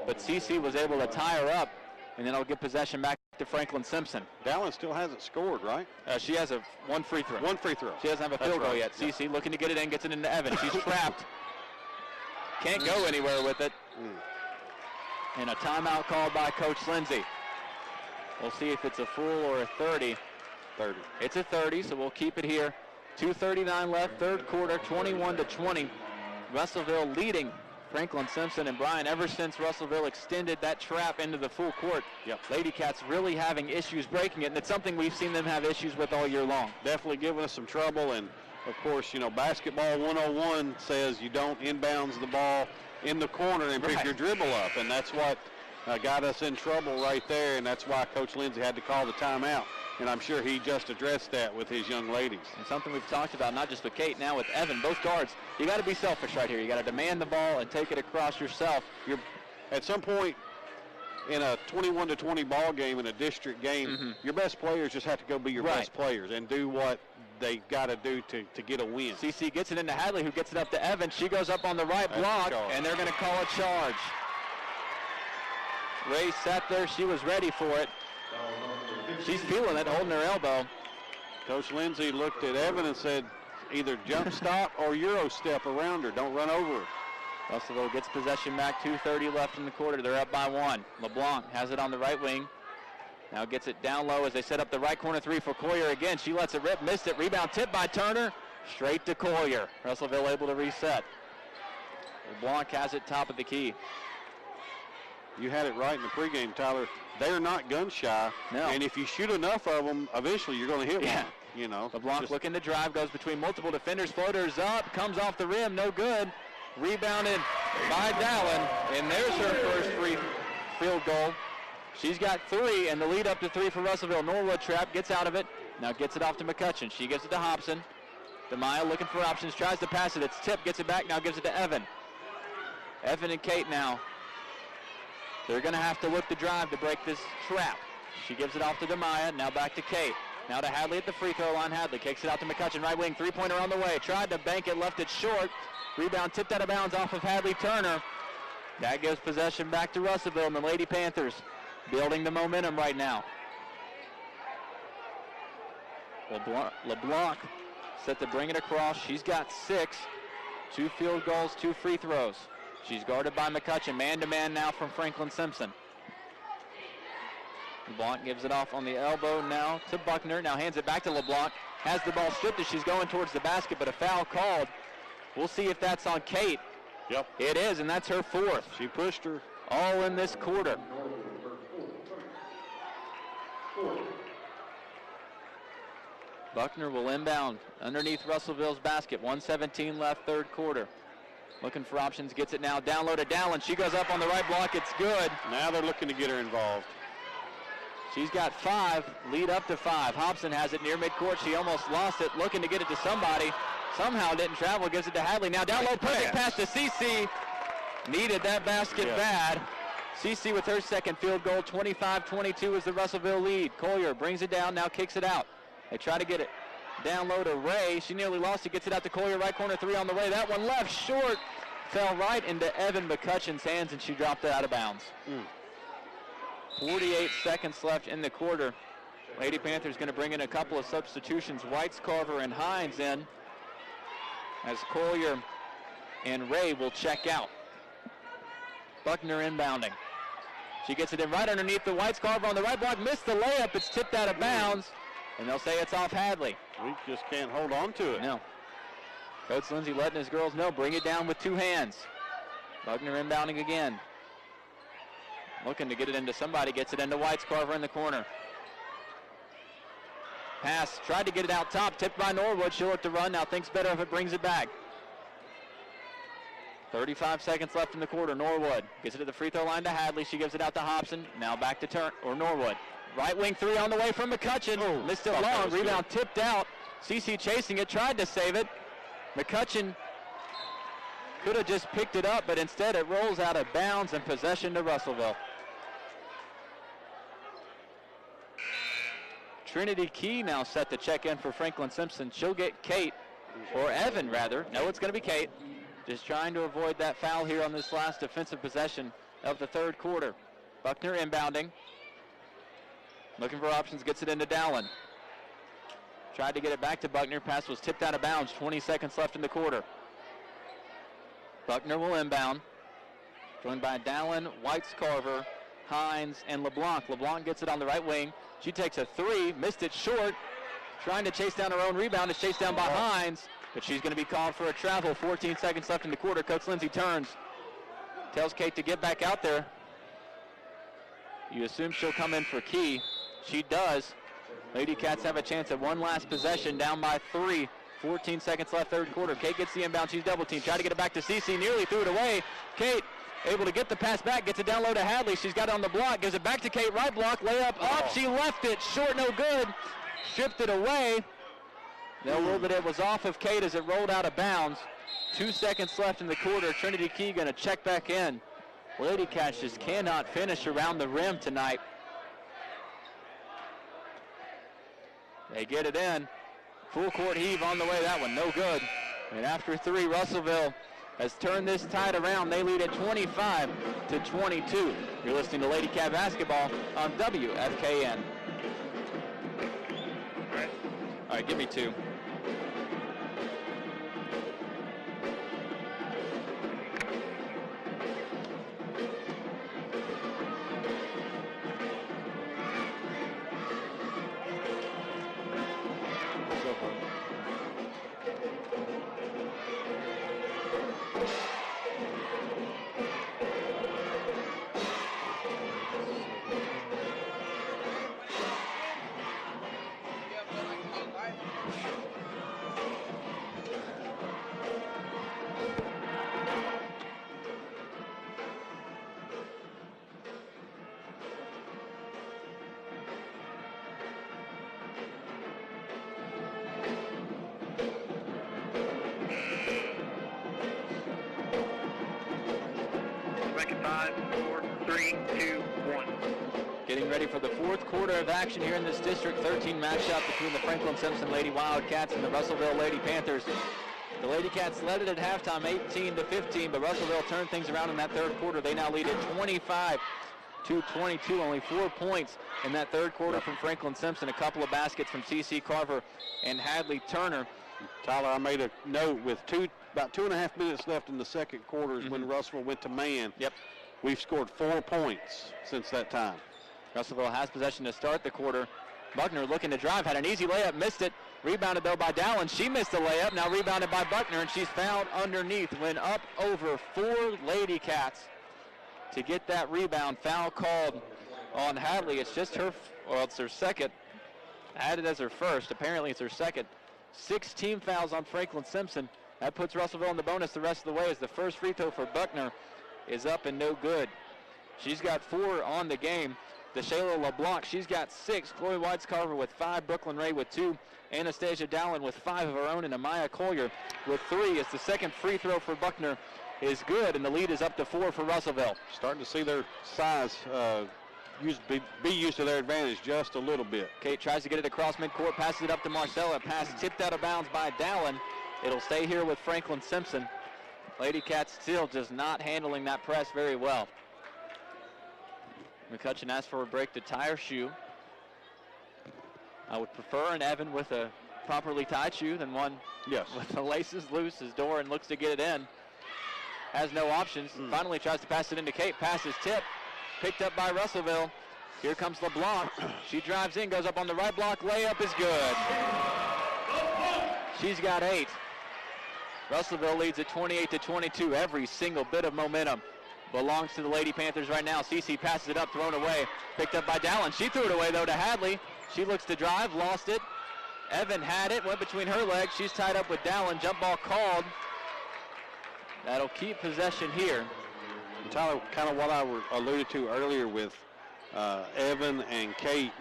but CC was able to tie her up, and then it'll get possession back to Franklin Simpson. Dallin still hasn't scored, right? She has one free throw. One free throw. She doesn't have a field goal yet. CC looking to get it in, gets it into Evan. She's trapped. Can't go anywhere with it. And a timeout called by Coach Lindsay. We'll see if it's a full or a 30. 30. It's a 30, so we'll keep it here. 2:39 left, third quarter, 21-20. Russellville leading Franklin Simpson and Bryan ever since Russellville extended that trap into the full court. Ladycats really having issues breaking it, and it's something we've seen them have issues with all year long. Definitely giving us some trouble, and of course, you know, basketball 101 says you don't inbounds the ball in the corner and pick your dribble up, and that's what got us in trouble right there, and that's why Coach Lindsay had to call the timeout. And I'm sure he just addressed that with his young ladies. And something we've talked about, not just with Kate, now with Evan, both guards. You got to be selfish right here. You got to demand the ball and take it across yourself. At some point in a 21-20 ball game in a district game, your best players just have to go be your best players and do what they got to do to get a win. CC gets it into Hadley, who gets it up to Evan. She goes up on the right block, and they're going to call a charge. Ray sat there. She was ready for it. She's feeling it, holding her elbow. Coach Lindsay looked at Evan and said, either jump stop or Euro step around her. Don't run over her. Russellville gets possession back, 2:30 left in the quarter. They're up by 1. LeBlanc has it on the right wing. Now gets it down low as they set up the right corner three for Collier again. She lets it rip, missed it. Rebound tipped by Turner. Straight to Collier. Russellville able to reset. LeBlanc has it top of the key. You had it right in the pregame, Tyler. They're not gun shy. No. And if you shoot enough of them, eventually you're going to hit one. You know. LeBlanc looking to drive, goes between multiple defenders, floaters up, comes off the rim, no good. Rebounded by Dallin, and there's her first free field goal. She's got 3, and the lead up to 3 for Russellville. Norwood trap, gets out of it, now gets it off to McCutcheon. She gives it to Hobson. Demaya looking for options, tries to pass it. It's tipped, gets it back, now gives it to Evan. Evan and Kate now. They're going to have to look to drive to break this trap. She gives it off to Demaya, now back to Kate. Now to Hadley at the free throw line. Hadley kicks it out to McCutcheon, right wing, three-pointer on the way. Tried to bank it, left it short. Rebound tipped out of bounds off of Hadley Turner. That gives possession back to Russellville, and the Lady Panthers building the momentum right now. LeBlanc set to bring it across. She's got 6. 2 field goals, 2 free throws. She's guarded by McCutcheon. Man-to-man now from Franklin Simpson. LeBlanc gives it off on the elbow now to Buckner. Now hands it back to LeBlanc. has the ball stripped as she's going towards the basket, but a foul called. We'll see if that's on Kate. Yep. It is, and that's her fourth. She pushed her. All in this quarter. Buckner will inbound underneath Russellville's basket. 1:17 left, third quarter. Looking for options, gets it now. Down low to Dallin. She goes up on the right block. It's good. Now they're looking to get her involved. She's got 5, lead up to 5. Hobson has it near midcourt. She almost lost it, looking to get it to somebody. Somehow didn't travel, gives it to Hadley. Now down low, perfect pass to CC. Needed that basket bad. CC with her second field goal. 25-22 is the Russellville lead. Collier brings it down, now kicks it out. They try to get it down low to Ray. She nearly lost it, gets it out to Collier, right corner 3 on the way. That one left short, fell right into Evan McCutcheon's hands, and she dropped it out of bounds. 48 seconds left in the quarter. Lady Panthers going to bring in a couple of substitutions. Whites, Carver, and Hines in, as Collier and Ray will check out. Buckner inbounding. She gets it in right underneath the Whites. Carver on the right block, missed the layup. It's tipped out of bounds, and they'll say it's off Hadley. We just can't hold on to it. No. Coach Lindsay letting his girls know, bring it down with 2 hands. Buckner inbounding again. Looking to get it into somebody, gets it into Whites. Carver in the corner. Pass, tried to get it out top, tipped by Norwood. She'll look to run, now thinks better if it brings it back. 35 seconds left in the quarter. Norwood gets it at the free throw line to Hadley. She gives it out to Hobson. Now back to Norwood. Right wing 3 on the way from McCutcheon. Missed it long. Rebound tipped out. CC chasing it, tried to save it. McCutcheon could have just picked it up, but instead it rolls out of bounds and possession to Russellville. Trinity Key now set to check in for Franklin Simpson. She'll get Kate, or Evan rather. No, it's going to be Kate. Just trying to avoid that foul here on this last defensive possession of the third quarter. Buckner inbounding. Looking for options, gets it into Dallin. Tried to get it back to Buckner. Pass was tipped out of bounds. 20 seconds left in the quarter. Buckner will inbound. Joined by Dallin, Whites, Carver, Hines, and LeBlanc. LeBlanc gets it on the right wing. She takes a 3, missed it short. Trying to chase down her own rebound. It's chased down by Hines, but she's going to be called for a travel. 14 seconds left in the quarter. Coach Lindsay turns. Tells Kate to get back out there. You assume she'll come in for Key. She does. Lady Cats have a chance at one last possession, down by 3. 14 seconds left, third quarter. Kate gets the inbound. She's double teamed. Tried to get it back to CC. Nearly threw it away. Kate able to get the pass back. Gets it down low to Hadley. She's got it on the block. Gives it back to Kate. Right block. Layup up. She left it. Short, no good. Stripped it away. They'll rule that it was off of Kate as it rolled out of bounds. 2 seconds left in the quarter. Trinity Key going to check back in. Lady Cats just cannot finish around the rim tonight. They get it in. Full court heave on the way. That one no good. And after 3, Russellville has turned this tide around. They lead at 25-22. You're listening to Lady Cat basketball on WFKN. All right, give me 2. Getting ready for the fourth quarter of action here in this District 13 matchup between the Franklin Simpson Lady Wildcats and the Russellville Lady Panthers. The Lady Cats led it at halftime 18-15, but Russellville turned things around in that third quarter. They now lead at 25-22, only 4 points in that third quarter from Franklin Simpson. A couple of baskets from C.C. Carver and Hadley Turner. Tyler, I made a note with about 2.5 minutes left in the second quarter is when Russellville went to man. Yep. We've scored 4 points since that time. Russellville has possession to start the quarter. Buckner looking to drive, had an easy layup, missed it. Rebounded, though, by Dallin. She missed the layup. Now rebounded by Buckner, and she's fouled underneath. Went up over 4 Ladycats to get that rebound. Foul called on Hadley. It's just her, well, it's her second. Added as her first. Apparently it's her second. 6 team fouls on Franklin Simpson. That puts Russellville in the bonus the rest of the way as the first free throw for Buckner is up and no good. She's got 4 on the game. DeShayla LeBlanc, she's got 6. Chloe Whitescarver with 5. Brooklyn Ray with 2. Anastasia Dallin with 5 of her own. And Amaya Collier with 3. As the second free throw for Buckner is good, and the lead is up to 4 for Russellville. Starting to see their size be used to their advantage just a little bit. Kate tries to get it across midcourt, passes it up to Marcella. Pass tipped out of bounds by Dallin. It'll stay here with Franklin Simpson. Ladycats still just not handling that press very well. McCutcheon asks for a break to tie her shoe. I would prefer an Evan with a properly tied shoe than one with the laces loose as Doran looks to get it in. Has no options. Finally tries to pass it into Kate. Pass is tipped. Picked up by Russellville. Here comes LeBlanc. She drives in, goes up on the right block. Layup is good. She's got 8. Russellville leads at 28-22. Every single bit of momentum belongs to the Lady Panthers right now. Cece passes it up, thrown away. Picked up by Dallin. She threw it away, though, to Hadley. She looks to drive, lost it. Evan had it, went between her legs. She's tied up with Dallin. Jump ball called. That'll keep possession here. And Tyler, kind of what I alluded to earlier with Evan and Kate,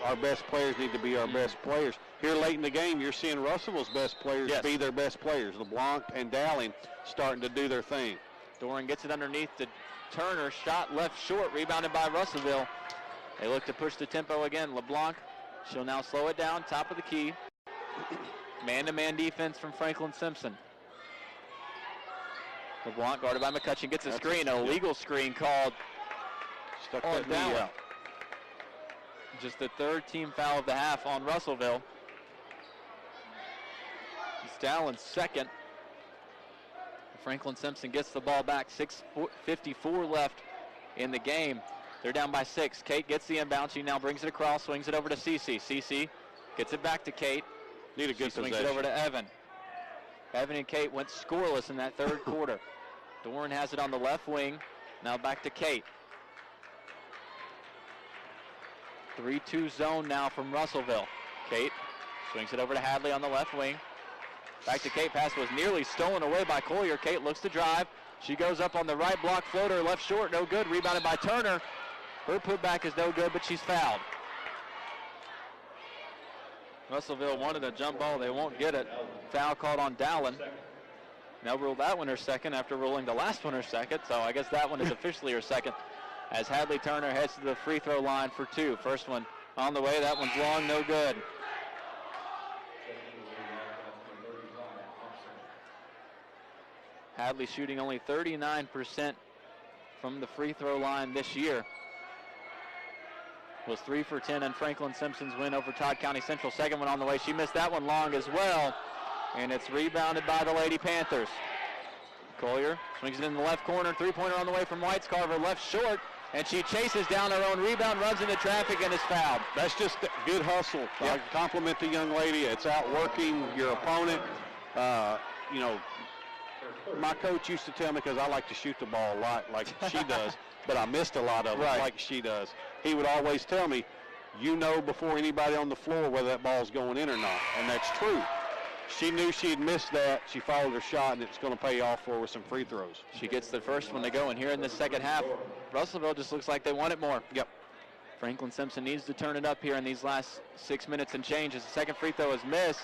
our best players need to be our best players. Here late in the game, you're seeing Russellville's best players be their best players. LeBlanc and Dallin starting to do their thing. Doran gets it underneath to Turner. Shot left short, rebounded by Russellville. They look to push the tempo again. LeBlanc, she'll now slow it down, top of the key. Man-to-man defense from Franklin Simpson. LeBlanc guarded by McCutcheon, gets a screen, a legal screen called Stuck on that knee Dallin. out. Just the 3rd team foul of the half on Russellville. It's Dallin's second. Franklin Simpson gets the ball back. 6:54 left in the game. They're down by 6. Kate gets the inbound. She now brings it across, swings it over to Cece. Cece gets it back to Kate. Need a good Swings possession. it over to Evan. Evan and Kate went scoreless in that 3rd quarter. Doran has it on the left wing. Now back to Kate. 3-2 zone now from Russellville. Kate swings it over to Hadley on the left wing. Back to Kate. Pass was nearly stolen away by Collier. Kate looks to drive. She goes up on the right block floater. Left short, no good. Rebounded by Turner. Her putback is no good, but she's fouled. Russellville wanted a jump ball. They won't get it. Foul called on Dallin. Now ruled that one her second after ruling the last one her second. So I guess that one is officially her second as Hadley Turner heads to the free throw line for 2. First one on the way. That one's long, no good. Hadley shooting only 39% from the free throw line this year. Was 3 for 10 in Franklin Simpson's win over Todd County Central. Second one on the way. She missed that one long as well. And it's rebounded by the Lady Panthers. Collier swings it in the left corner. 3-pointer on the way from Whitescarver. Left short. And she chases down her own rebound, runs into traffic, and is fouled. That's just good hustle. Yep. Compliment the young lady. It's outworking your opponent. You know, my coach used to tell me, because I like to shoot the ball a lot like she does, but I missed a lot of it like she does. He would always tell me, you know before anybody on the floor whether that ball's going in or not, and that's true. She knew she had missed that. She followed her shot, and it's going to pay off for her with some free throws. She gets the first one to go, and here in the second half, Russellville just looks like they want it more. Yep. Franklin Simpson needs to turn it up here in these last 6 minutes and change as the second free throw is missed.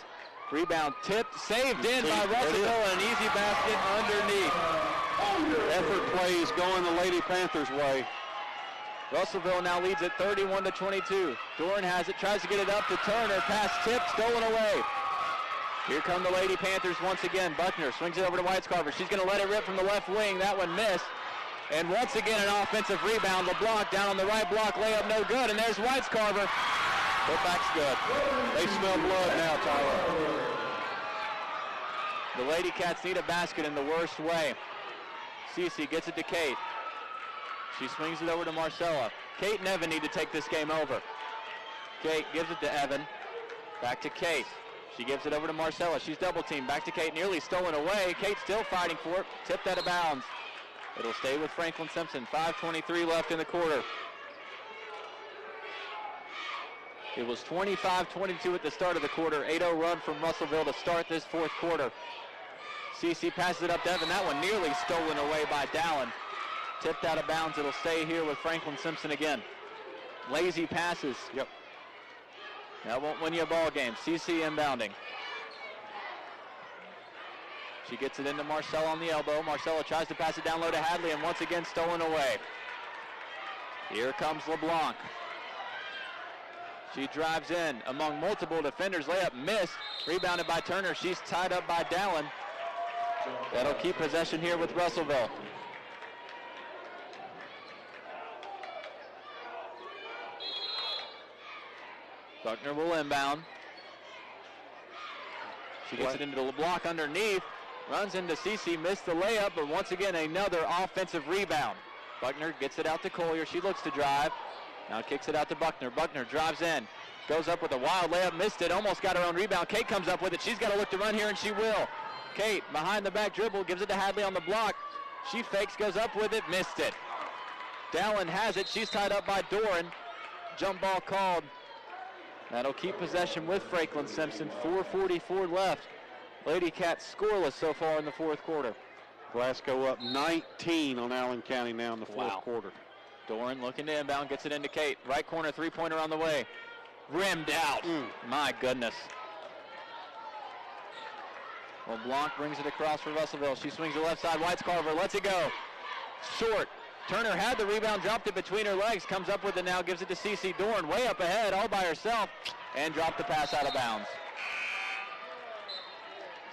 Rebound tipped, saved in by Russellville, and an easy basket underneath. Effort plays going the Lady Panthers' way. Russellville now leads at 31-22. Doran has it, tries to get it up to Turner. Pass tipped, stolen away. Here come the Lady Panthers once again. Buckner swings it over to Whitescarver. She's going to let it rip from the left wing. That one missed. And once again an offensive rebound. LeBlanc down on the right block. Layup no good. And there's Whitescarver. Putback's good. They smell blood now, Tyler. The Lady Cats need a basket in the worst way. Cece gets it to Kate. She swings it over to Marcella. Kate and Evan need to take this game over. Kate gives it to Evan. Back to Kate. She gives it over to Marcella. She's double teamed. Back to Kate. Nearly stolen away. Kate still fighting for it. Tipped out of bounds. It'll stay with Franklin Simpson. 5:23 left in the quarter. It was 25-22 at the start of the quarter. 8-0 run from Russellville to start this fourth quarter. CC passes it up to Evan. That one nearly stolen away by Dallin. Tipped out of bounds. It'll stay here with Franklin Simpson again. Lazy passes. Yep. That won't win you a ball game. CC inbounding. She gets it into Marcella on the elbow. Marcella tries to pass it down low to Hadley, and once again stolen away. Here comes LeBlanc. She drives in among multiple defenders. Layup missed. Rebounded by Turner. She's tied up by Dallin. That'll keep possession here with Russellville. Buckner will inbound. She gets it into the LeBlanc underneath. Runs into CC, missed the layup, but once again another offensive rebound. Buckner gets it out to Collier. She looks to drive. Now kicks it out to Buckner. Buckner drives in. Goes up with a wild layup, missed it, almost got her own rebound. Kate comes up with it. She's got to look to run here, and she will. Kate, behind the back dribble, gives it to Hadley on the block. She fakes, goes up with it, missed it. Dallin has it. She's tied up by Doran. Jump ball called. That'll keep possession with Franklin Simpson. 4:44 left. Ladycat scoreless so far in the fourth quarter. Glasgow up 19 on Allen County now in the fourth quarter. Doran looking to inbound, gets it into Kate. Right corner, three-pointer on the way. Rimmed out. My goodness. LeBlanc brings it across for Russellville. She swings the left side. White's Carver lets it go. Short. Turner had the rebound, dropped it between her legs, comes up with it now, gives it to CC Doran, way up ahead, all by herself, and dropped the pass out of bounds.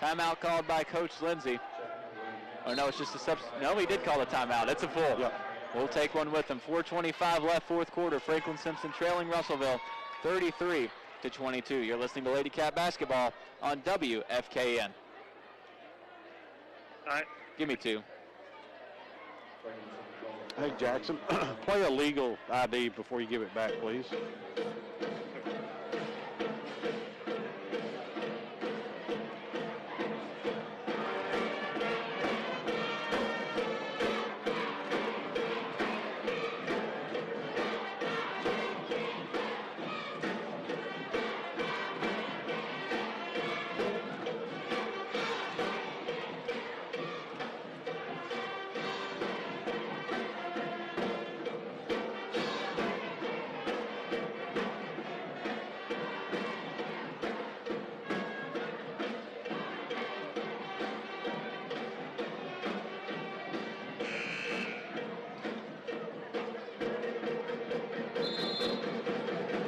Timeout called by Coach Lindsay. Oh, no, it's just a substitute. No, he did call a timeout. It's a full. Yep. We'll take one with them. 4:25 left, fourth quarter. Franklin Simpson trailing Russellville 33-22. You're listening to Ladycat basketball on WFKN. All right. Give me two. Hey, Jackson, play a legal ID before you give it back, please.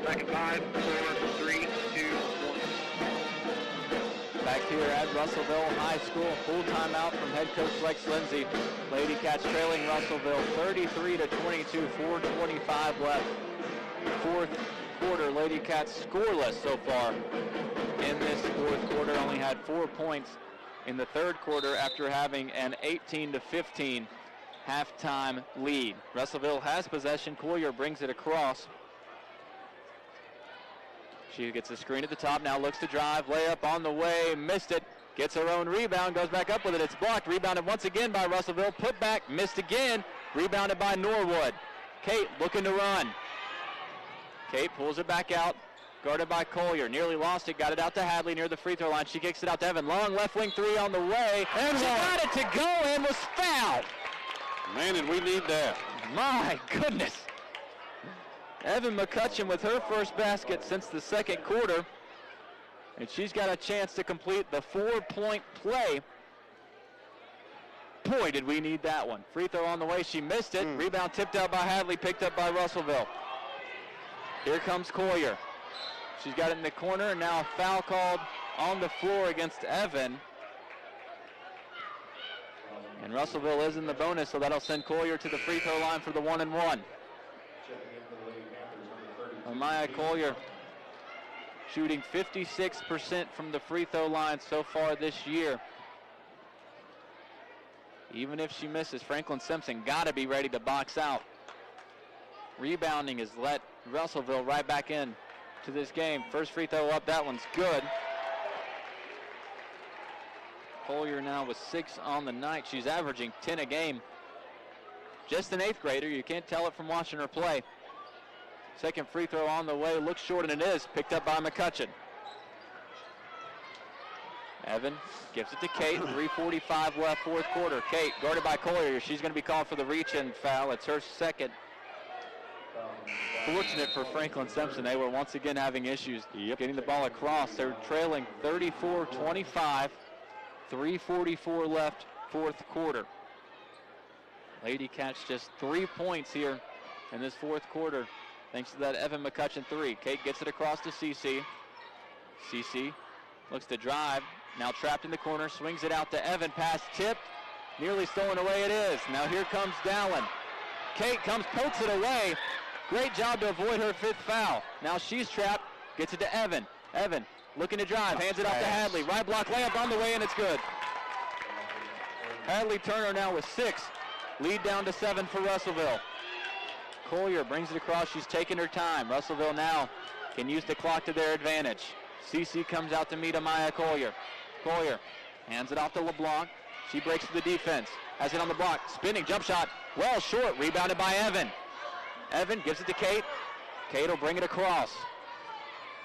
Second 5, 4, 3, 2, 1. Back here at Russellville High School, full timeout from head coach Lex Lindsay. Ladycats trailing Russellville 33-22, 4:25 left. Fourth quarter, Ladycats scoreless so far in this fourth quarter. Only had 4 points in the third quarter after having an 18-15 halftime lead. Russellville has possession. Collier brings it across. She gets a screen at the top, now looks to drive, layup on the way, missed it, gets her own rebound, goes back up with it, it's blocked, rebounded once again by Russellville, put back, missed again, rebounded by Norwood. Kate looking to run. Kate pulls it back out, guarded by Collier, nearly lost it, got it out to Hadley near the free throw line, she kicks it out to Evan, long left wing three on the way, and she got it to go and was fouled. Man, did we need that. My goodness. Evan McCutcheon with her first basket since the second quarter. And she's got a chance to complete the 4-point play. Boy, did we need that one. Free throw on the way, she missed it. Rebound tipped out by Hadley, picked up by Russellville. Here comes Collier. She's got it in the corner, and now a foul called on the floor against Evan. And Russellville is in the bonus, so that'll send Collier to the free throw line for the 1-and-1. Amaya Collier shooting 56% from the free throw line so far this year. Even if she misses, Franklin Simpson got to be ready to box out. Rebounding has let Russellville right back in to this game. First free throw up, that one's good. Collier now with 6 on the night. She's averaging 10 a game. Just an 8th grader. You can't tell it from watching her play. Second free throw on the way. Looks short, and it is. Picked up by McCutcheon. Evan gives it to Kate. 3:45 left, fourth quarter. Kate guarded by Collier. She's going to be called for the reach-in foul. It's her second. Fortunate for Franklin Simpson. They were once again having issues getting the ball across. They're trailing 34-25. 3:44 left, fourth quarter. Ladycats just 3 points here in this fourth quarter, thanks to that Evan McCutcheon three. Kate gets it across to CC. CC looks to drive. Now trapped in the corner, swings it out to Evan. Pass tipped, nearly stolen away. It is. Now here comes Dallin. Kate comes, pokes it away. Great job to avoid her 5th foul. Now she's trapped, gets it to Evan. Evan looking to drive, hands it off to Hadley. Right block layup on the way, and it's good. Hadley Turner now with 6. Lead down to 7 for Russellville. Collier brings it across. She's taking her time. Russellville now can use the clock to their advantage. CC comes out to meet Amaya Collier. Collier hands it off to LeBlanc. She breaks to the defense. Has it on the block. Spinning jump shot. Well short. Rebounded by Evan. Evan gives it to Kate. Kate will bring it across.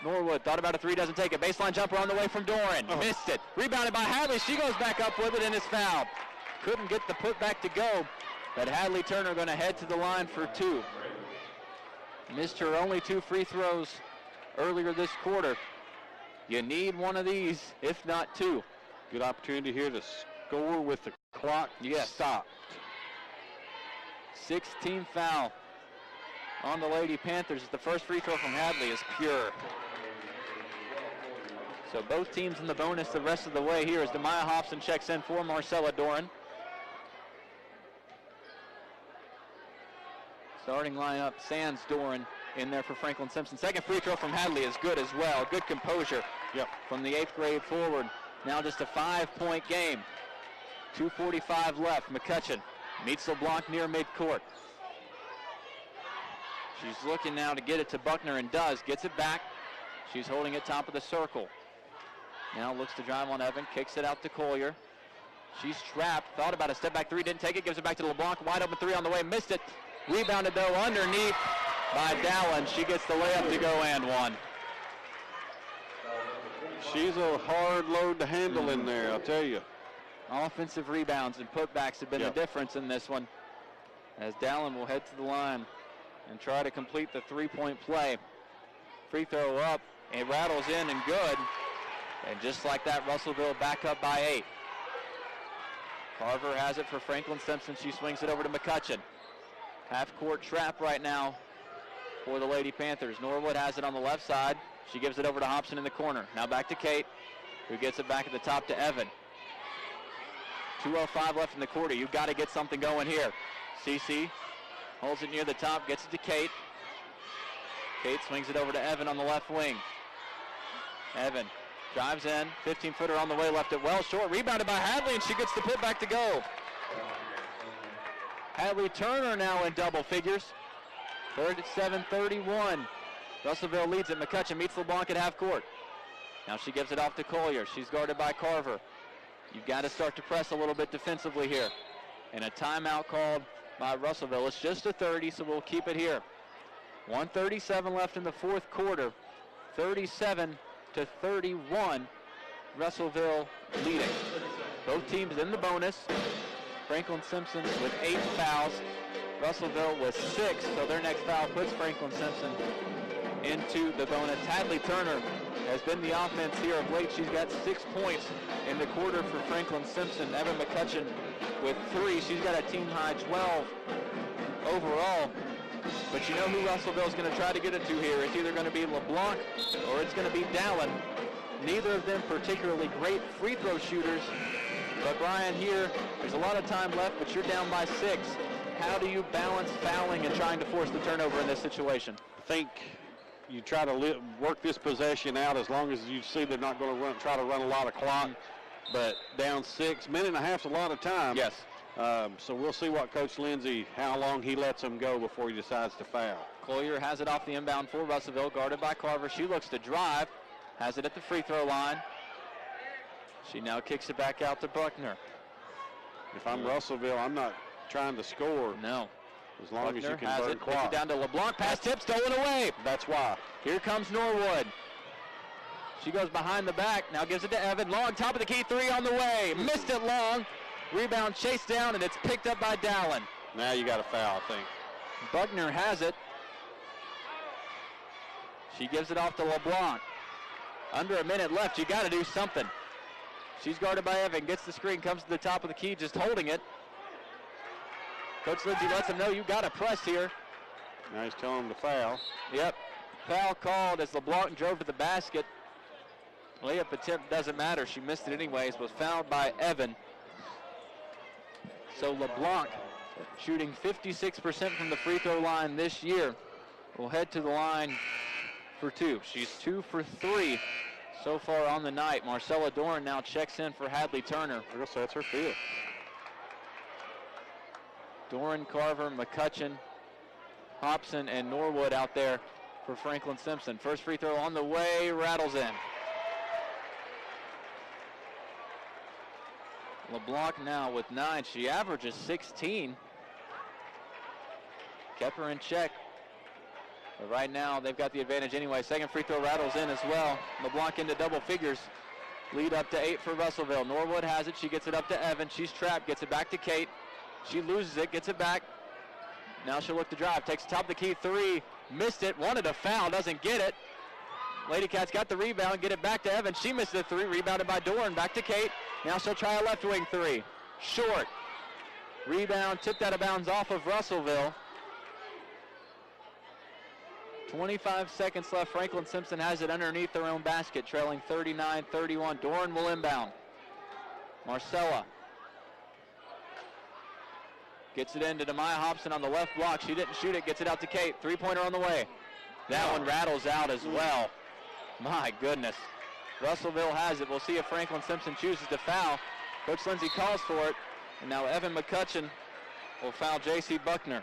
Norwood thought about a three, doesn't take it. Baseline jumper on the way from Doran. Missed it. Rebounded by Hadley. She goes back up with it and is fouled. Couldn't get the putback to go, but Hadley Turner going to head to the line for 2. Missed her only 2 free throws earlier this quarter. You need one of these, if not 2. Good opportunity here to score with the clock stopped. 16th foul on the Lady Panthers. The first free throw from Hadley is pure. So both teams in the bonus the rest of the way here as Demaya Hobson checks in for Marcella Doran. Starting lineup, Sands, Doran in there for Franklin Simpson. Second free throw from Hadley is good as well. Good composure from the 8th grade forward. Now just a 5-point game. 2:45 left. McCutcheon meets LeBlanc near midcourt. She's looking now to get it to Buckner and does. Gets it back. She's holding it top of the circle. Now looks to drive on Evan. Kicks it out to Collier. She's trapped. Thought about a step back three. Didn't take it. Gives it back to LeBlanc. Wide open three on the way. Missed it. Rebounded though underneath by Dallin. She gets the layup to go and one. She's a hard load to handle in there, I'll tell you. Offensive rebounds and putbacks have been the difference in this one, as Dallin will head to the line and try to complete the 3-point play. Free throw up, it rattles in and good. And just like that, Russellville back up by 8. Carver has it for Franklin Simpson. She swings it over to McCutcheon. Half-court trap right now for the Lady Panthers. Norwood has it on the left side. She gives it over to Hobson in the corner. Now back to Kate, who gets it back at the top to Evan. 2:05 left in the quarter. You've got to get something going here. CC holds it near the top, gets it to Kate. Kate swings it over to Evan on the left wing. Evan drives in, 15-footer on the way, left it well short. Rebounded by Hadley, and she gets the putback to go. Hadley Turner now in double figures. 37-31. Russellville leads it. McCutcheon meets LeBlanc at half court. Now she gives it off to Collier. She's guarded by Carver. You've got to start to press a little bit defensively here. And a timeout called by Russellville. It's just a 30, so we'll keep it here. 1:37 left in the fourth quarter. 37-31. Russellville leading. Both teams in the bonus. Franklin Simpson with 8 fouls. Russellville with 6, so their next foul puts Franklin Simpson into the bonus. Hadley Turner has been the offense here of late. She's got 6 points in the quarter for Franklin Simpson. Evan McCutcheon with 3. She's got a team-high 12 overall. But you know who Russellville's going to try to get it to here. It's either going to be LeBlanc or it's going to be Dallin. Neither of them particularly great free throw shooters. But Brian, here, there's a lot of time left, but you're down by 6. How do you balance fouling and trying to force the turnover in this situation? I think you try to work this possession out as long as you see they're not going to try to run a lot of clock. But down 6, minute and a half's a lot of time. Yes. So we'll see what Coach Lindsay, how long he lets them go before he decides to foul. Collier has it off the inbound for Russellville, guarded by Carver. She looks to drive, has it at the free throw line. She now kicks it back out to Buckner. If I'm Russellville, I'm not trying to score. No. As long as you can has burn it. clock. Kicks it down to LeBlanc. Pass tip, stolen away. That's why. Here comes Norwood. She goes behind the back. Now gives it to Evan. Long, top of the key, 3 on the way. Missed it long. Rebound chased down, and it's picked up by Dowling. Now you got a foul, I think. Buckner has it. She gives it off to LeBlanc. Under a minute left. You got to do something. She's guarded by Evan. Gets the screen, comes to the top of the key, just holding it. Coach Lindsay lets him know you got to press here. Now he's telling him to foul. Yep. Foul called as LeBlanc drove to the basket. Layup attempt doesn't matter. She missed it anyways. Was fouled by Evan. So LeBlanc, shooting 56% from the free throw line this year, will head to the line for 2. She's 2 for 3 so far on the night. Marcella Doran now checks in for Hadley Turner. I guess that's her 5th. Doran, Carver, McCutcheon, Hobson, and Norwood out there for Franklin Simpson. First free throw on the way, rattles in. LeBlanc now with 9. She averages 16. Kept her in check. But right now, they've got the advantage anyway. Second free throw rattles in as well. LeBlanc into double figures. Lead up to 8 for Russellville. Norwood has it. She gets it up to Evan. She's trapped. Gets it back to Kate. She loses it. Gets it back. Now she'll look to drive. Takes top of the key 3. Missed it. Wanted a foul. Doesn't get it. Ladycats got the rebound. Get it back to Evan. She missed the 3. Rebounded by Doran. Back to Kate. Now she'll try a left wing 3. Short. Rebound tipped out of bounds off of Russellville. 25 seconds left. Franklin Simpson has it underneath their own basket, trailing 39-31. Doran will inbound. Marcella gets it into Demaya Hobson on the left block. She didn't shoot it. Gets it out to Kate. 3-pointer on the way. That one rattles out as well. My goodness. Russellville has it. We'll see if Franklin Simpson chooses to foul. Coach Lindsay calls for it. And now Evan McCutcheon will foul J.C. Buckner.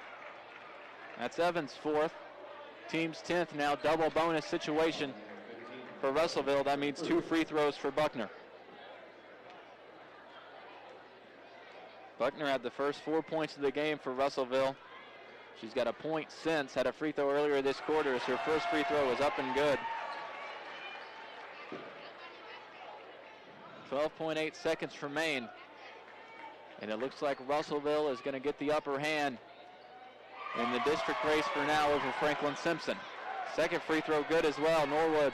That's Evan's 4th. Team's 10th now. Double bonus situation for Russellville. That means 2 free throws for Buckner. Buckner had the first 4 points of the game for Russellville. She's got a point since. Had a free throw earlier this quarter as her first free throw was up and good. 12.8 seconds remain. And it looks like Russellville is going to get the upper hand in the district race for now over Franklin Simpson. Second free throw good as well. Norwood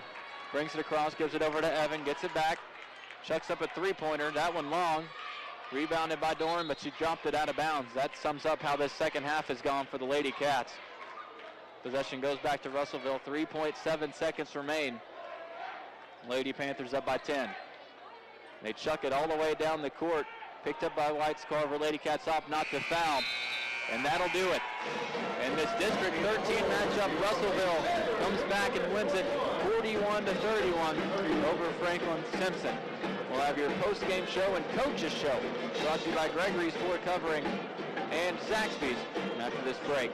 brings it across, gives it over to Evan, gets it back. Chucks up a 3-pointer. That one long. Rebounded by Doran, but she dropped it out of bounds. That sums up how this second half has gone for the Lady Cats. Possession goes back to Russellville. 3.7 seconds remain. Lady Panthers up by 10. They chuck it all the way down the court. Picked up by White's Carver. Lady Cats off, not to foul. And that'll do it. In this District 13 matchup, Russellville comes back and wins it 41-31 over Franklin Simpson. We'll have your post-game show and coaches show brought to you by Gregory's Ford Covering and Zaxby's after this break.